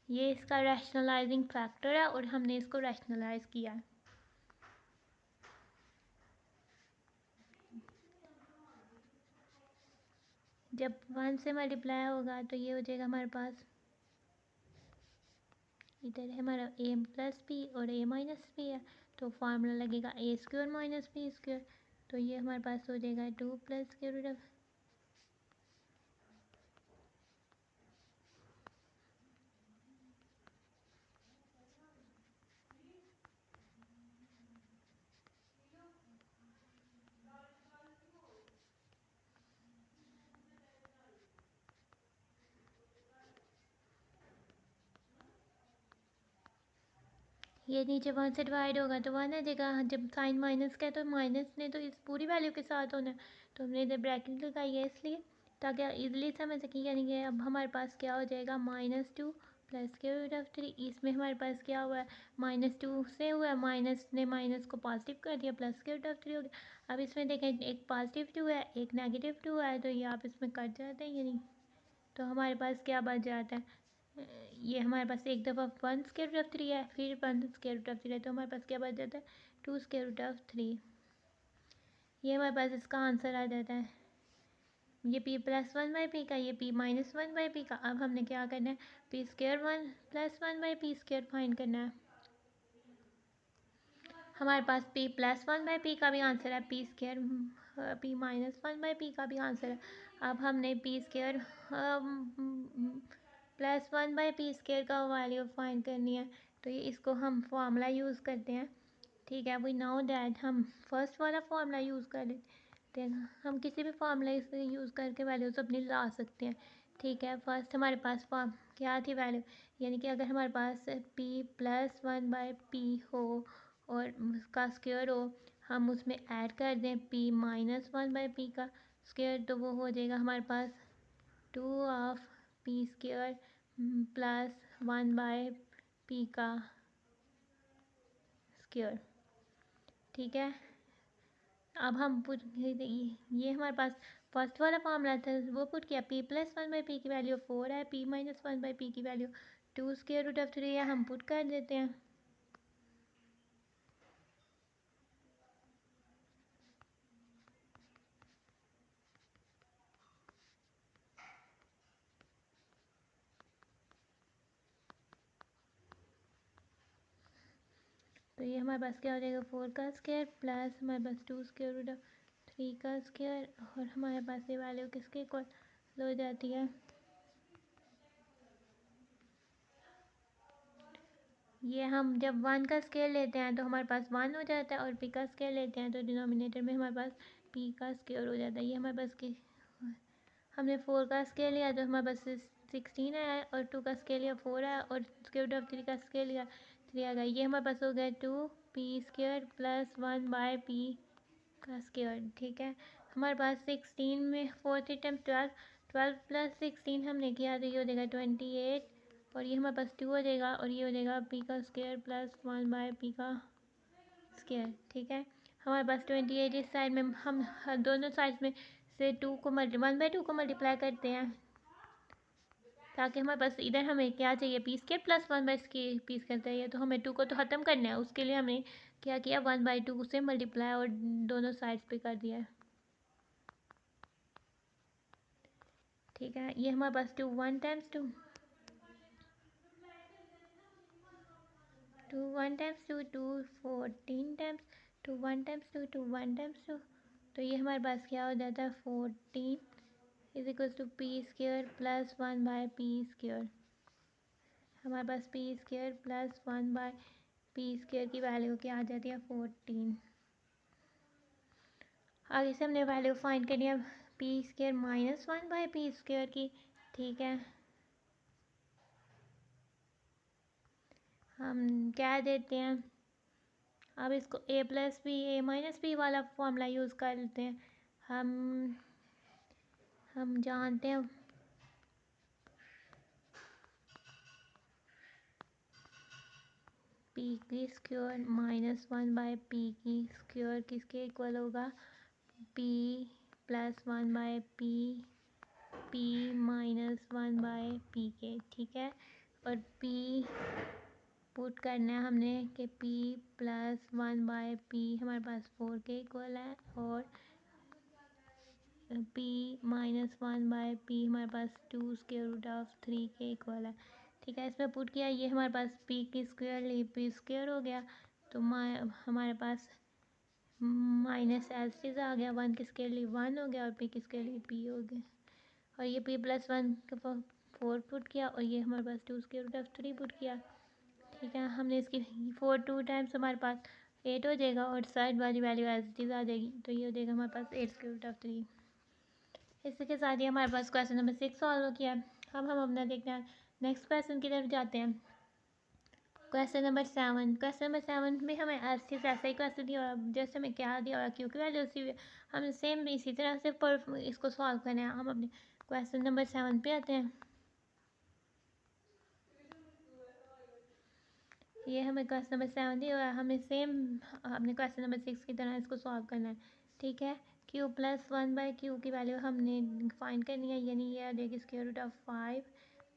ये इसका रैशनलाइजिंग फैक्टर है और हमने इसको रैशनलाइज किया है। जब 1 से मल्टीप्लाई होगा तो ये हो जाएगा हमारे पास, इधर है हमारा a प्लस पी और a माइनस पी है, तो फार्मूला लगेगा a square minus B square. तो ये हमारे पास हो जाएगा 2 प्लस स्क्वायर रूट ऑफ, ये नीचे 1 से डिवाइड होगा तो 1 आ जाएगा। जब साइन माइनस का है तो माइनस ने तो इस पूरी वैल्यू के साथ होना है, तो हमने इधर ब्रैकेट लगाई है इसलिए, ताकि इजीली समझ सकें। यानी कि अब हमारे पास क्या हो जाएगा -2 प्लस स्क्वायर रूट ऑफ 3। इसमें हमारे पास क्या हुआ है, -2 से हुआ है, माइनस ने माइनस को पॉजिटिव कर दिया, प्लस स्क्वायर रूट ऑफ 3 हो गया। अब इसमें देखें एक पॉजिटिव 2 है, एक नेगेटिव 2 है, तो ये आप इसमें कट जाते हैं यानी, तो हमारे पास क्या बच जाता है, ये हमारे पास एक दफ़ा 1 स्क्वायर रूट ऑफ 3 है, फिर 1 स्क्वायर रूट ऑफ 3 है, तो हमारे पास क्या बच जाता है 2 स्क्वायर रूट ऑफ 3। ये हमारे पास इसका आंसर आ जाता है। ये p प्लस 1/p का, ये p माइनस 1/p का। अब हमने क्या करना है, p square 1 plus 1/p square find करना है। हमारे पास p प्लस 1/p का भी आंसर है, p square p minus 1/p का भी आंसर है। अब हमने p square plus 1/p square का वैल्यू फाइंड करनी है, तो ये इसको हम फार्मूला यूज़ करते हैं। ठीक है, वी नो दैट हम फर्स्ट वाला फार्मूला यूज़ कर लेते हैं। हम किसी भी फार्मूला से यूज़ करके वैल्यूज़ अपनी ला सकते हैं। ठीक है, फर्स्ट हमारे पास फॉर्म क्या थी वैल्यू, यानी कि अगर हमारे पास p प्लस 1/p हो और उसका स्क्वायर हो, हम उसमें ऐड कर दें p माइनस 1/p का स्क्वायर, तो वो हो जाएगा हमारे पास 2 of p square plus 1/p का स्क्वायर। ठीक है, अब हम पुट, ये हमारे पास फर्स्ट वाला फार्मूला था वो पुट किया, p प्लस 1/p की वैल्यू 4 है, p माइनस 1/p की वैल्यू 2 स्क्वायर रूट ऑफ 3 है, हम पुट कर देते हैं। तो ये हमारे पास क्या हो जाएगा 4 का स्क्वायर प्लस हमारे पास 2 स्क्वायर रूट ऑफ 3 का स्क्वायर, और हमारे पास ये वैल्यू किसके इक्वल हो जाती है, ये हम जब 1 का स्क्वायर लेते हैं तो हमारे पास 1 हो जाता है, और p का स्क्वायर लेते हैं तो डिनोमिनेटर में हमारे पास p का स्क्वायर हो जाता है। ये हमारे पास की, हमने 4 का स्क्वायर लिया तो हमारे पास 16 आया और 2 का स्केयर लिया 4 आया और स्क्वायर रूट ऑफ 3 का स्केयर लिया 3 आ गया। ये हमारे पास हो गया 2p² प्लस 1 पी का स्क्वायर। ठीक है, हमारे पास 16 में 4 3 टाइम्स 12, 12 प्लस 16 हमने किया तो ये हो जाएगा 28 और ये हमारे पास 2 हो जाएगा और ये हो जाएगा p का स्क्वायर प्लस 1/p का स्क्वायर। ठीक है, हमारे पास 28 इस साइड में हम दोनों साइड में से 1/2 को मल्टीप्लाई करते हैं ताकि हमारे पास इधर हमें क्या चाहिए p² प्लस 1/p स्क्वायर चाहिए। तो हमें 2 को तो ख़त्म करना है, उसके लिए हमने क्या किया 1/2 से मल्टीप्लाई और दोनों साइड्स पे कर दिया है। ठीक है, ये हमारे पास 2 1 times 2 2 1 times 2 2 14 times 2 1 times 2 2 1 times 2 तो ये हमारे पास क्या हो जाता है 14 is equal to p² plus 1/p square. हमारे पास p² प्लस 1/p स्क्वायर की वैल्यू क्या आ जाती है 14। आगे से हमने वैल्यू फाइंड करनी है p² माइनस 1/p स्क्वायर की। ठीक है, हम क्या देते हैं अब इसको a plus B a minus B वाला फॉर्मूला यूज़ कर लेते हैं। हम जानते हैं p की स्क्वायर माइनस 1/p की स्क्वायर किसके इक्वल होगा p plus 1/p p minus 1/p के। ठीक है, और p पुट करना है हमने कि p प्लस 1/p हमारे पास 4 के इक्वल है और p माइनस 1/p हमारे पास 2 स्क्वायर रूट ऑफ 3 के इक्वल है। ठीक है, इसमें पुट किया, ये हमारे पास p की स्क्वायर ली p स्क्वायर हो गया तो हमारे पास माइनस एल आ गया 1 की स्क्वायर ली 1 हो गया और p की स्क्वायर ली p हो गया और ये p प्लस 1 का 4 पुट किया और ये हमारे पास 2 स्क्वायर रूट ऑफ 3 पुट किया। ठीक है, हमने इसकी 4 2 टाइम्स हमारे पास 8 हो जाएगा और साइड वाली वैल्यू एज इट इज़ आ जाएगी तो ये हो जाएगा हमारे पास 8 स्क्वायर रूट ऑफ 3। इसके साथ ही हमारे पास क्वेश्चन नंबर 6 सॉल्व हो गया। अब हम अपना देखते हैं नेक्स्ट क्वेश्चन की तरफ जाते हैं। क्वेश्चन नंबर 7, क्वेश्चन नंबर 7 में हमें ऐसे ही क्वेश्चन दिया हुआ जैसे हमें क्या दिया हुआ क्योंकि वैल्यू उसी हम सेम इसी तरह से इसको सॉल्व करना है। हम अपने क्वेश्चन नंबर 7 पे आते हैं। ये हमें क्वेश्चन नंबर 7 दिया हुआ है, हमें सेम अपने क्वेश्चन नंबर 6 की तरह इसको सॉल्व करना है। ठीक है, q प्लस 1/q की वैल्यू हमने फाइंड करनी है, यानी ये आ जाएगी square root of 5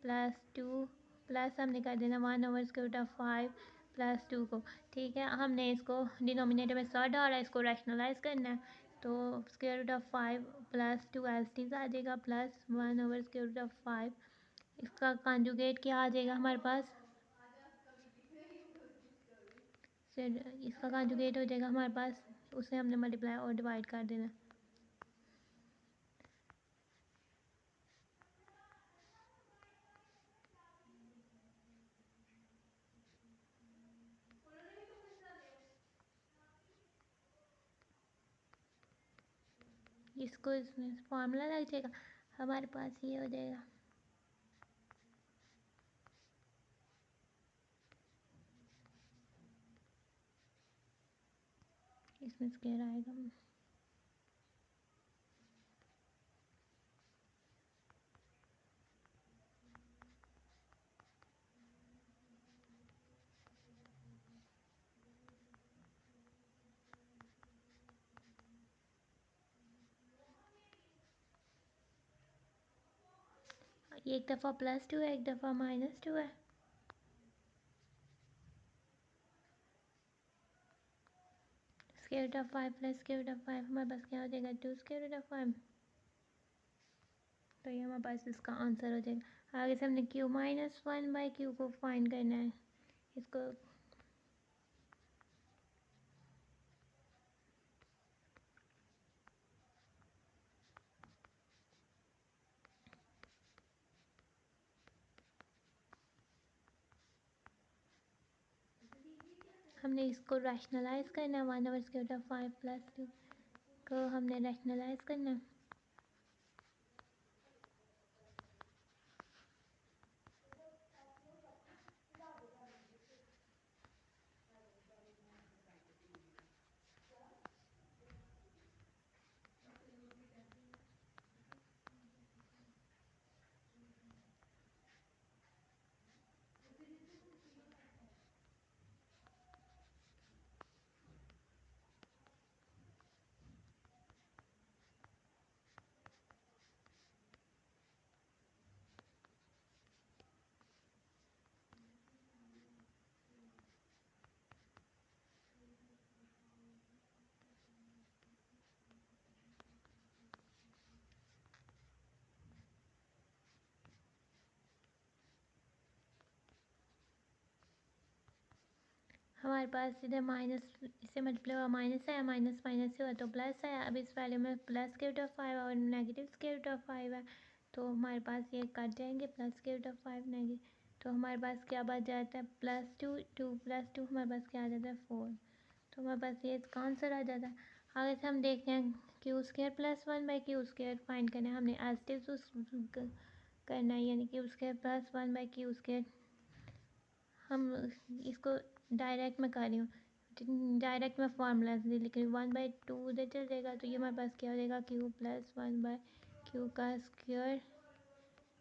plus 2 plus हमने कर देना 1/स्क्वायर रूट ऑफ 5 प्लस 2 को। ठीक है, हमने इसको डिनोमिनेटर में सॉल्व आ रहा है, इसको रैशनलाइज करना है तो square root of 5 plus 2 as it is आ जाएगा प्लस 1/स्क्वायर रूट ऑफ 5। इसका कॉन्जुगेट क्या आ जाएगा हमारे पास, फिर इसका कॉन्जुगेट हो जाएगा हमारे पास, उसे हमने मल्टीप्लाई और डिवाइड कर देना। इसको इसमें फार्मूला लग जाएगा, हमारे पास ये हो जाएगा इसमें स्क्वायर आएगा। एक दफ़ा +2 है, एक दफ़ा -2 है। Square root of 5 plus square root of 5 हमारे पास क्या हो जाएगा 2 स्क्वायर रूट ऑफ 5। तो ये हमारे पास इसका आंसर हो जाएगा। आगे से हमने q माइनस 1/q को फाइंड करना है। इसको हमने इसको रैशनलाइज करना है 1/स्क्वायर रूट ऑफ 5 प्लस 2 को हमने रैशनलाइज करना है। हमारे पास इधर माइनस इससे मल्टीप्लाई हुआ माइनस है, माइनस माइनस से हुआ तो प्लस है। अब इस वैल्यू में प्लस स्क्वायर रूट ऑफ 5 और नेगेटिव स्क्वायर रूट ऑफ 5 है, तो हमारे पास ये कट जाएंगे, plus square root of 5 negative, तो हमारे पास क्या बच जाता है +2, 2 + 2 हमारे पास क्या आ जाता है 4, तो हमारे पास ये इसका आंसर आ जाता है। आगे से हम देखते हैं क्यू स्क्वायर प्लस 1/क्यू स्क्वायर फाइंड करना है हमने, एज इट इज करना है, यानी क्यू स्क्वायर प्लस 1/क्यू स्क्वायर। हम इसको डायरेक्ट में कर रही हूँ, डायरेक्ट में फार्मूला से लिख रही हूँ, 1/2 उधर चल जाएगा, तो ये हमारे पास क्या हो जाएगा क्यू प्लस 1/क्यू का स्क्वायर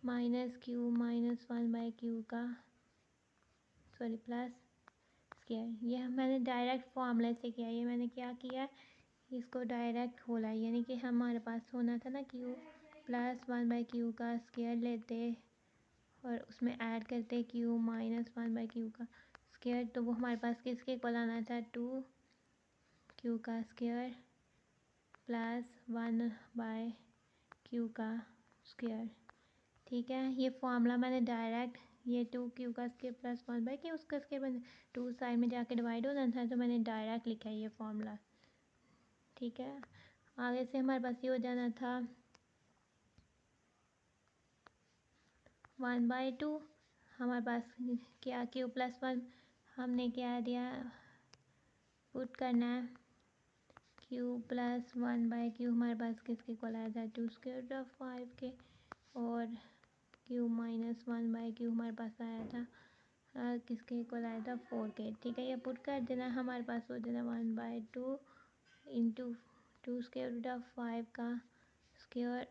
माइनस क्यू माइनस 1/क्यू का सॉरी प्लस स्क्वायर। ये मैंने डायरेक्ट फार्मूले से किया, ये मैंने क्या किया इसको डायरेक्ट खोला, यानी कि हमारे पास होना था ना क्यू प्लस 1/क्यू का स्क्वायर लेते और उसमें ऐड करते क्यू माइनस 1/क्यू का स्क्वायर, तो वो हमारे पास किसके इक्वल आना था 2 का स्क्वायर प्लस 1/क्यू का स्क्वायर। ठीक है, ये फॉर्मूला मैंने डायरेक्ट ये 2 का स्क्वायर प्लस 1/क्यू उसका स्क्वायर बन 2 साइड में जाके डिवाइड होना था, तो मैंने डायरेक्ट लिखा है ये फॉर्मूला। ठीक है, आगे से हमारे पास ये हो जाना था 1/2, हमारे पास क्या क्यू प्लस 1 हमने क्या दिया पुट करना है, क्यू प्लस 1/क्यू हमारे पास किसके इक्वल आया था 2 स्क्वायर रूट ऑफ 5 के, और क्यू माइनस 1/क्यू हमारे पास आया था किसके इक्वल आया था 4 के। ठीक है, ये पुट कर देना, हमारे पास हो जाना 1/2 इंटू 2 स्क्वायर रूट ऑफ 5 का स्क्वायर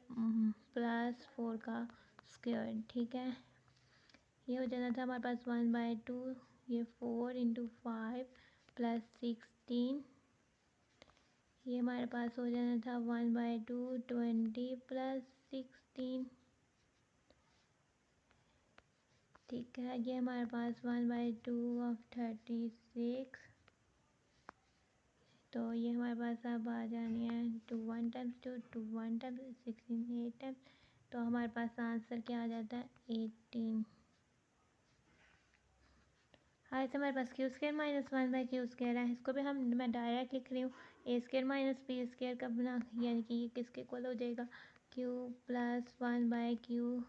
प्लस 4 का स्क्वायर। ठीक है, ये हो जाना था हमारे पास 1/2, ये 4 इंटू 5 प्लस 16, ये हमारे पास हो जाना था 1/2 20 प्लस 16। ठीक है, ये हमारे पास 1/2 ऑफ 36, तो ये हमारे पास अब आ जानी है 2 1 टाइम्स 2 2 1 टाइम्स 16 8 टाइम्स, तो हमारे पास आंसर क्या आ जाता है 18। हाँ, ऐसे हमारे पास क्यू स्क्वायर माइनस 1/क्यू स्क्वायर है, इसको भी मैं डायरेक्ट लिख रही हूँ A square minus B square का बना, यानी कि ये किसके इक्वल हो जाएगा क्यू प्लस 1/क्यू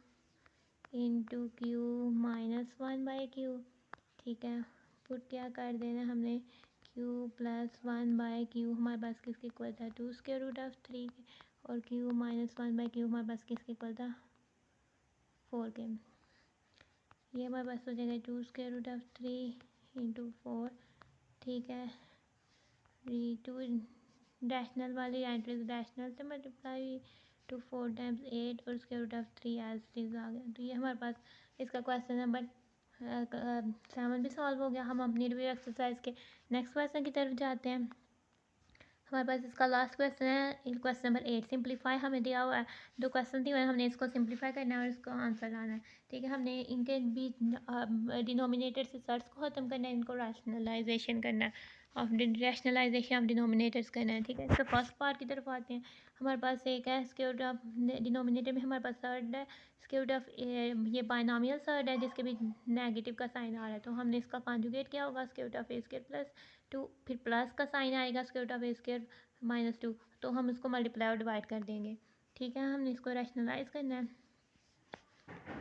इंटू क्यू माइनस 1/क्यू। ठीक है, पुट क्या कर देना हमने क्यू प्लस 1/क्यू हमारे पास किसके इक्वल था 2 स्क्वायर रूट ऑफ 3 के, और क्यू माइनस 1/क्यू हमारे पास किसके इक्वल था 4 के। ये हमारे पास हो जाएगा 2 स्क्वायर रूट ऑफ 3 इंटू 4। ठीक है, टू रैशनल वाली एंट्रीज रैशनल से मल्टीप्लाई टू 4 टाइम्स 8 और square root of 3 as it is आ गया, तो ये हमारे पास इसका क्वेश्चन नंबर 7 भी सॉल्व हो गया। हम अपनी रिव्यू एक्सरसाइज के नेक्स्ट क्वेश्चन की तरफ जाते हैं। हमारे पास इसका लास्ट क्वेश्चन है क्वेश्चन नंबर 8, सिंप्लीफाई हमें दिया हुआ है, 2 क्वेश्चन दिए हुए हैं, हमने इसको सिंप्लीफाई करना है और इसको आंसर लाना है। ठीक है, हमने इनके बीच डिनोमिनेटर से सर्च को ख़त्म करना है, इनको रैशनलाइजेशन करना है, ऑफ रैशनलाइजेशन ऑफ डिनोमिनेटर्स करना है। ठीक है, इसका फर्स्ट पार्ट की तरफ आते हैं। हमारे पास एक है स्क्वायर रूट ऑफ डिनोमिनेटर में हमारे पास सर्ड है स्क्वायर रूट ऑफ ये बायनॉमियल सर्ड है जिसके बीच नेगेटिव का साइन आ रहा है, तो हमने इसका कॉन्जुगेट क्या होगा square root of A square plus 2, फिर प्लस का साइन आएगा square root of A square minus 2, तो हम इसको मल्टीप्लाई और डिवाइड कर देंगे। ठीक है, हमने इसको रैशनलाइज करना है,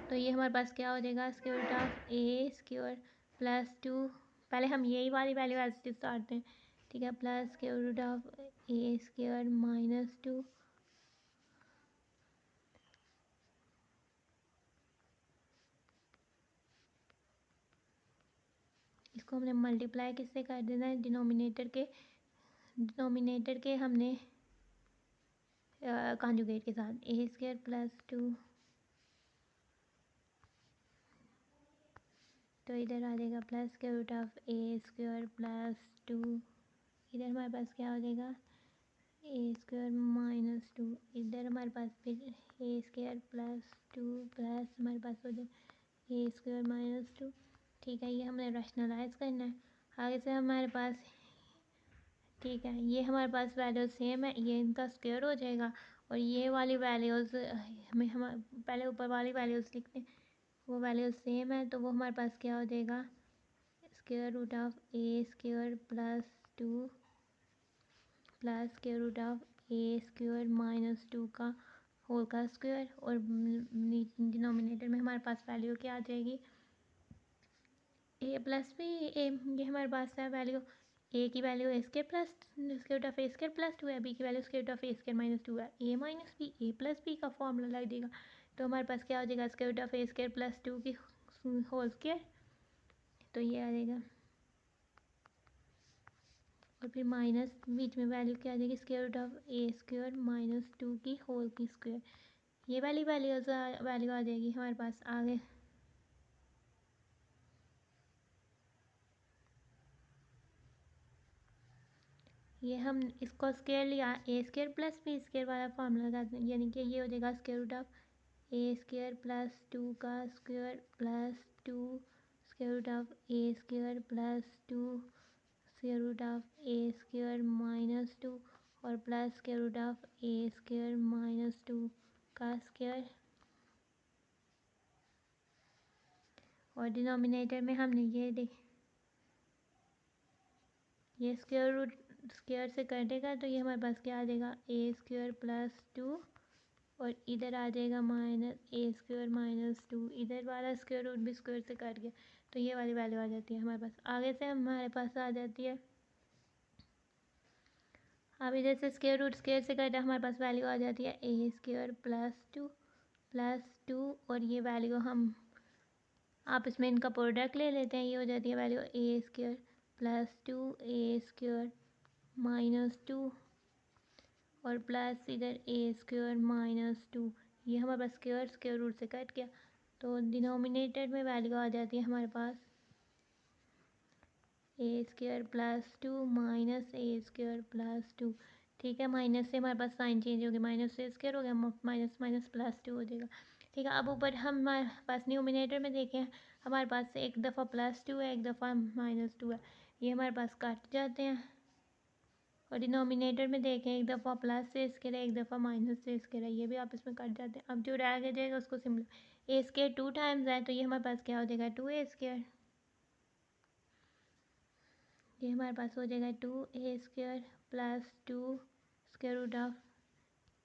तो ये हमारे पास क्या हो जाएगा square root of A square plus 2, पहले हम यही वाली वैल्यू एज इट इज डालते हैं। ठीक है, plus square root of A square minus 2, इसको हमने मल्टीप्लाई किससे कर देना है डिनोमिनेटर के हमने कॉन्जुगेट के साथ ए स्क्वायर प्लस 2, तो इधर आ जाएगा plus square root of A square plus 2, इधर हमारे पास क्या हो जाएगा ए स्क्वायर माइनस 2, इधर हमारे पास फिर ए स्क्वायर प्लस 2 प्लस हमारे पास हो जाए ए स्क्वायर माइनस 2। ठीक है, ये हमने रैशनलाइज करना है। आगे से हमारे पास ठीक है, ये हमारे पास वैल्यूज सेम है, ये इनका स्क्वायर हो जाएगा, और ये वाली वैल्यूज़ हमें हम पहले ऊपर वाली वैल्यूज़ लिखते हैं, वो वैल्यूज़ सेम है, तो वो हमारे पास क्या हो जाएगा square root of A square plus 2 plus square root of A square minus 2 का होल का स्क्वायर, और डिनोमिनेटर में हमारे पास वैल्यू क्या आ जाएगी, ए प्लस बी। ये हमारे पास है वैल्यू, ए की value A square plus square root of A square plus 2 है, बी की value square root of A square minus 2 है, A minus B, A plus B का फॉर्मूला लग जाएगा। तो हमारे पास क्या हो जाएगा, square root of A square plus 2 की होल स्क्वायर, तो ये आ जाएगा, और फिर माइनस बीच में वैल्यू क्या आ जाएगी, square root of A square minus 2 की होल की स्क्वायर, ये वाली वैल्यू आ जाएगी हमारे पास आगे। ये हम इसको स्क्वायर लिया, A square plus B square वाला फॉर्मूला लगाते हैं, यानी कि ये हो जाएगा square root of A square plus 2 का square plus 2 square root of A square plus 2 square root of A square minus 2 और plus square root of A square minus 2 का स्क्वायर, और डिनोमिनेटर में हमने ये स्क्वायर रूट स्क्वायर से कटेगा, तो ये हमारे पास क्या आ जाएगा, ए स्क्वायर प्लस 2 और इधर आ जाएगा माइनस ए स्क्वायर माइनस 2, इधर वाला स्क्वायर रूट भी स्क्वायर से कट गया, तो ये वाली वैल्यू आ जाती है हमारे पास। आगे से हमारे पास आ जाती है, अब इधर से स्क्वायर रूट स्क्वायर से कटा, हमारे पास वैल्यू आ जाती है ए स्क्वायर प्लस 2 और ये वैल्यू हम आपस में इनका प्रोडक्ट ले लेते हैं, ये हो जाती है value A square plus 2 A square minus 2 और प्लस इधर ए स्क्वायर माइनस 2, ये हमारे पास स्क्वायर रूट से कट गया, तो डिनोमिनेटर में वैल्यू आ जाती है हमारे पास A square plus 2 minus A square plus 2। ठीक है, माइनस से हमारे पास साइन चेंज हो गया, माइनस से स्क्वायर हो गया, माइनस माइनस प्लस 2 हो जाएगा। ठीक है, अब ऊपर हमारे पास न्यूमिनेटर में देखें, हमारे पास एक दफ़ा प्लस 2 है, एक दफ़ा माइनस 2 है, ये हमारे पास कट जाते हैं, और डिनोमिनेटर में देखें एक दफ़ा प्लस से स्क्वायर है, एक दफ़ा माइनस से स्क्वायर है, ये भी आपस में कट जाते हैं। अब जो रह जाएगा उसको सिंपल ए स्क्वायर 2 टाइम्स है, तो ये हमारे पास क्या हो जाएगा, 2 ए स्क्वायर, ये हमारे पास हो जाएगा 2 A square plus 2 square root of,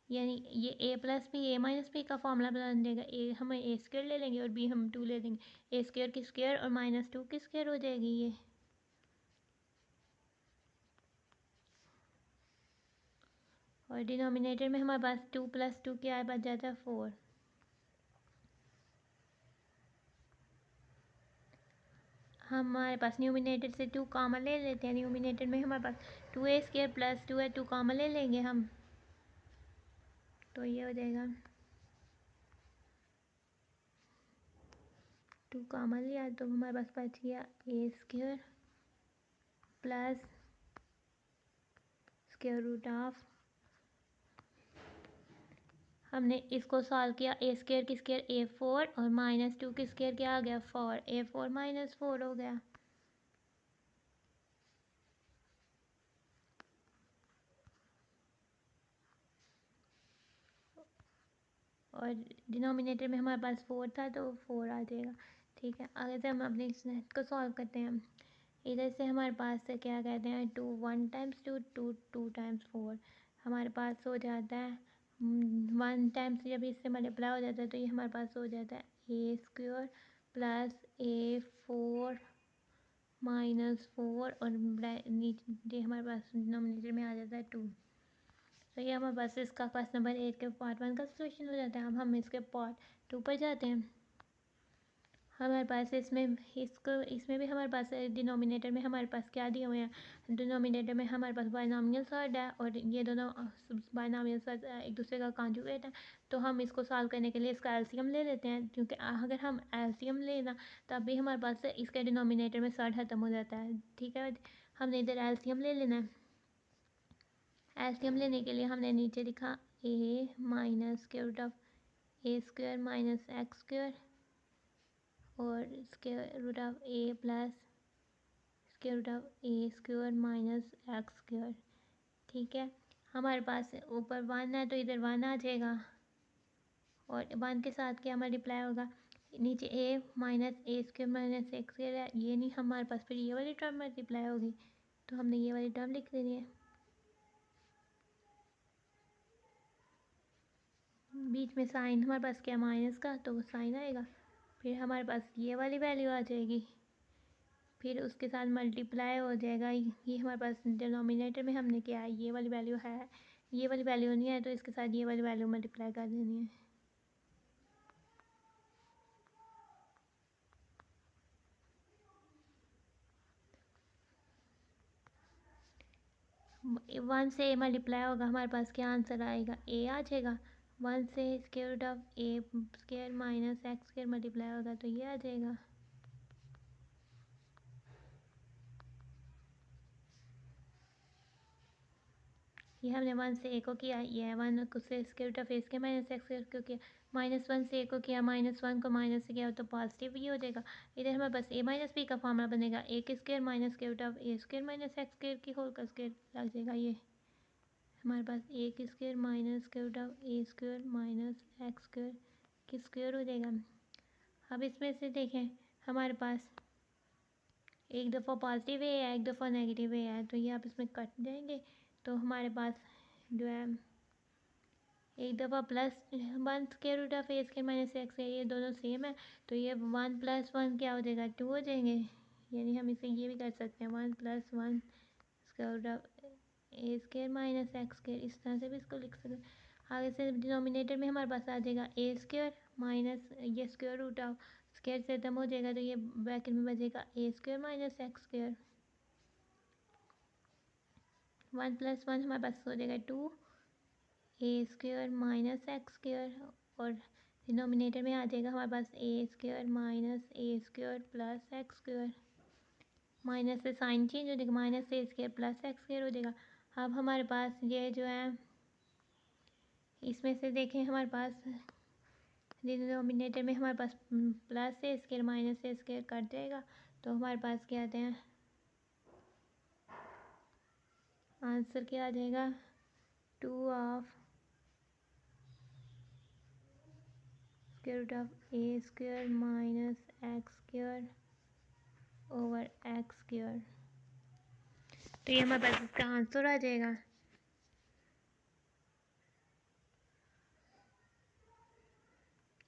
यानी ये A plus B A minus B का फॉर्मूला बन जाएगा, ए हम ए स्क्वायर ले लेंगे और बी हम 2 ले लेंगे, ए स्क्वायर की स्क्वायर और माइनस 2 की स्क्वायर हो जाएगी ये, और डिनोमिनेटर में हमारे पास 2 प्लस 2 क्या बच जाता है 4। हमारे पास न्यूमिनेटर से 2 कॉमन ले लेते हैं, न्यूमिनेटर में हमारे पास 2 ए स्क्वायर प्लस 2 है, 2 कॉमन ले लेंगे हम, तो ये हो जाएगा 2 कॉमन लिया, तो हमारे पास बच गया A square plus square root of, हमने इसको सॉल्व किया, ए स्क्वायर की स्क्वायर ए 4 और माइनस 2 की स्क्वायर क्या आ गया 4, ए 4 माइनस 4 हो गया, और डिनोमिनेटर में हमारे पास 4 था तो 4 आ जाएगा। ठीक है, आगे से हम अपने इस को सॉल्व करते हैं। इधर से हमारे पास से क्या कहते हैं 2 1 टाइम्स 2 2 2 टाइम्स 4, हमारे पास हो जाता है 1 टाइम्स जब इससे मल्टीप्लाई हो जाता है तो ये हमारे पास हो जाता है a square plus A 4 minus 4 और नीचे हमारे पास डिनोमिनेटर में आ जाता है 2। तो ये हमारे पास इसका क्वेश्चन नंबर 8 के पार्ट 1 का सोल्यूशन हो जाता है। अब हम इसके पार्ट 2 पर जाते हैं। हमारे पास इसमें भी हमारे पास डिनोमिनेटर में हमारे पास क्या दिए हुए हैं, डिनोमिनेटर में हमारे पास बायनॉमिनल सर्ड है और ये दोनों बायनॉमिनल सर्ड एक दूसरे का कॉन्जुगेट है, तो हम इसको सॉल्व करने के लिए इसका एलसीएम ले लेते हैं, क्योंकि अगर हम एलसीएम लेना तब भी हमारे पास इसके डिनोमिनेटर में सर्ड खत्म हो जाता है। ठीक है, हमने इधर एलसीएम ले लेना है। एलसीएम लेने के लिए हमने नीचे लिखा A minus square root of A square minus X square और square root of A plus square root of A square minus X square. ठीक है, हमारे पास ऊपर 1 है तो इधर 1 आ जाएगा और 1 के साथ क्या मल्टीप्लाई होगा, नीचे a minus A square minus x square है, ये नहीं हमारे पास फिर ये वाली टर्म मल्टीप्लाई होगी, तो हमने ये वाली टर्म लिख देनी है। बीच में साइन हमारे पास क्या माइनस का, तो वो साइन आएगा, फिर हमारे पास ये वाली वैल्यू आ जाएगी, फिर उसके साथ मल्टीप्लाई हो जाएगा। ये हमारे पास डिनोमिनेटर में हमने क्या है, ये वाली वैल्यू है, ये वाली वैल्यू नहीं है तो इसके साथ ये वाली वैल्यू मल्टीप्लाई कर देनी है। वन से ए मल्टीप्लाई होगा, हमारे पास क्या आंसर आएगा, ए आ जाएगा। वन से square root of A square minus X square multiply होगा तो ये आ जाएगा। ये हमने वन से ए को किया, ये वन को से square root of A square minus X square को किया, माइनस वन से ए को किया, माइनस वन को माइनस से किया तो पॉजिटिव ये हो जाएगा। इधर हमारे पास ए माइनस बी का फॉर्मूला बनेगा, ए के square minus square root of A square minus X square की होल का स्क्वायर लग जाएगा। ये हमारे पास ए के square minus square root of A square minus X square की स्क्वायर हो जाएगा। अब इसमें से देखें हमारे पास एक दफ़ा पॉजिटिव ए है, एक दफ़ा नेगेटिव ए है, तो ये आप इसमें कट जाएंगे, तो हमारे पास जो है एक दफ़ा plus one square root of A square minus X है, ये दोनों सेम है, तो ये वन प्लस वन क्या हो जाएगा, टू हो जाएंगे। यानी हम इसे ये भी कर सकते हैं, one plus one square root of A square minus X square, इस तरह से भी इसको लिख सकते हैं। आगे से डिनोमिनेटर में हमारे पास आ जाएगा ए स्क्वायर माइनस ये स्क्वायर रूट ऑफ स्क्वायर से खत्म हो जाएगा, तो ये ब्रैकेट में बचेगा A square minus X square. One plus one हमारे पास हो जाएगा two A square minus X square, और डिनोमिनेटर में आ जाएगा हमारे पास A square minus A square plus X square. Minus से साइन चेंज हो जाएगा, minus A square plus X square हो जाएगा। अब हमारे पास ये जो है इसमें से देखें हमारे पास डिनोमिनेटर में हमारे पास plus A square minus A square cut जाएगा, तो हमारे पास क्या आते हैं आंसर क्या आ जाएगा, two of square root of A square minus X square over X square, तो ये हमारे पास इसका आंसर आ जाएगा।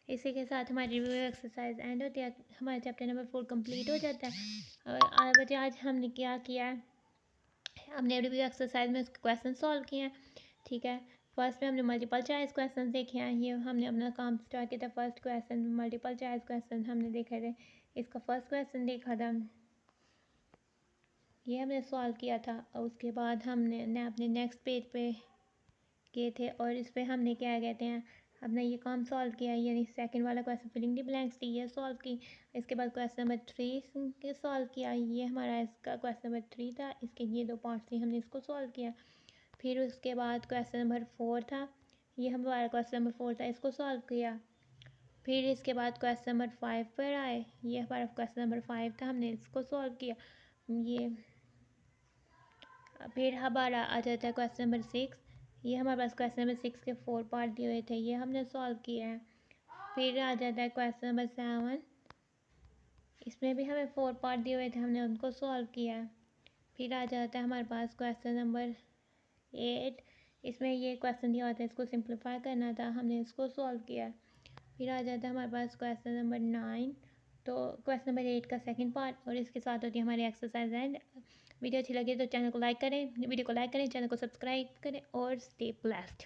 इसी के साथ हमारी रिव्यू एक्सरसाइज एंड होती है, हमारा चैप्टर नंबर 4 कंप्लीट हो जाता है। और बच्चे आज हमने क्या किया है, हमने रिव्यू एक्सरसाइज में उसके क्वेश्चन सॉल्व किए हैं, ठीक है। फर्स्ट में हमने मल्टीपल चॉइस क्वेश्चन देखे हैं, ये हमने अपना काम स्टार्ट किया था। First question multiple choice question हमने देखे थे, इसका फर्स्ट क्वेश्चन देखा था, ये हमने सॉल्व किया था, और उसके बाद हमने अपने नेक्स्ट पेज पे किए थे, और इस पर हमने क्या कहते हैं अपना ये काम सॉल्व किया, यानी सेकंड वाला क्वेश्चन फिलिंग द ब्लैंक्स थी, ये सॉल्व की। इसके बाद क्वेश्चन नंबर 3 सॉल्व किया, ये हमारा इसका क्वेश्चन नंबर 3 था, इसके ये दो पार्ट्स थे, हमने इसको सॉल्व किया। फिर उसके बाद क्वेश्चन नंबर 4 था, ये हमारा क्वेश्चन नंबर 4 था, इसको सॉल्व किया। फिर इसके बाद क्वेश्चन नंबर 5 पर आए, ये हमारा क्वेश्चन नंबर 5 था, हमने इसको सॉल्व किया। ये फिर हमारा आ जाता है क्वेश्चन नंबर 6, ये हमारे पास क्वेश्चन नंबर 6 के 4 पार्ट दिए हुए थे, ये हमने सॉल्व किया है। फिर आ जाता है क्वेश्चन नंबर 7, इसमें भी हमें 4 पार्ट दिए हुए थे, हमने उनको सॉल्व किया है। फिर आ जाता है हमारे पास क्वेश्चन नंबर 8, इसमें ये क्वेश्चन दिया हुआ था, इसको सिंप्लीफाई करना था, हमने इसको सॉल्व किया। फिर आ जाता है हमारे पास क्वेश्चन नंबर 9, तो क्वेश्चन नंबर 8 का सेकंड पार्ट, और इसके साथ होती है हमारी एक्सरसाइज एंड। वीडियो अच्छी लगी तो चैनल को लाइक करें, वीडियो को लाइक करें, चैनल को सब्सक्राइब करें, और स्टे ब्लेस्ड।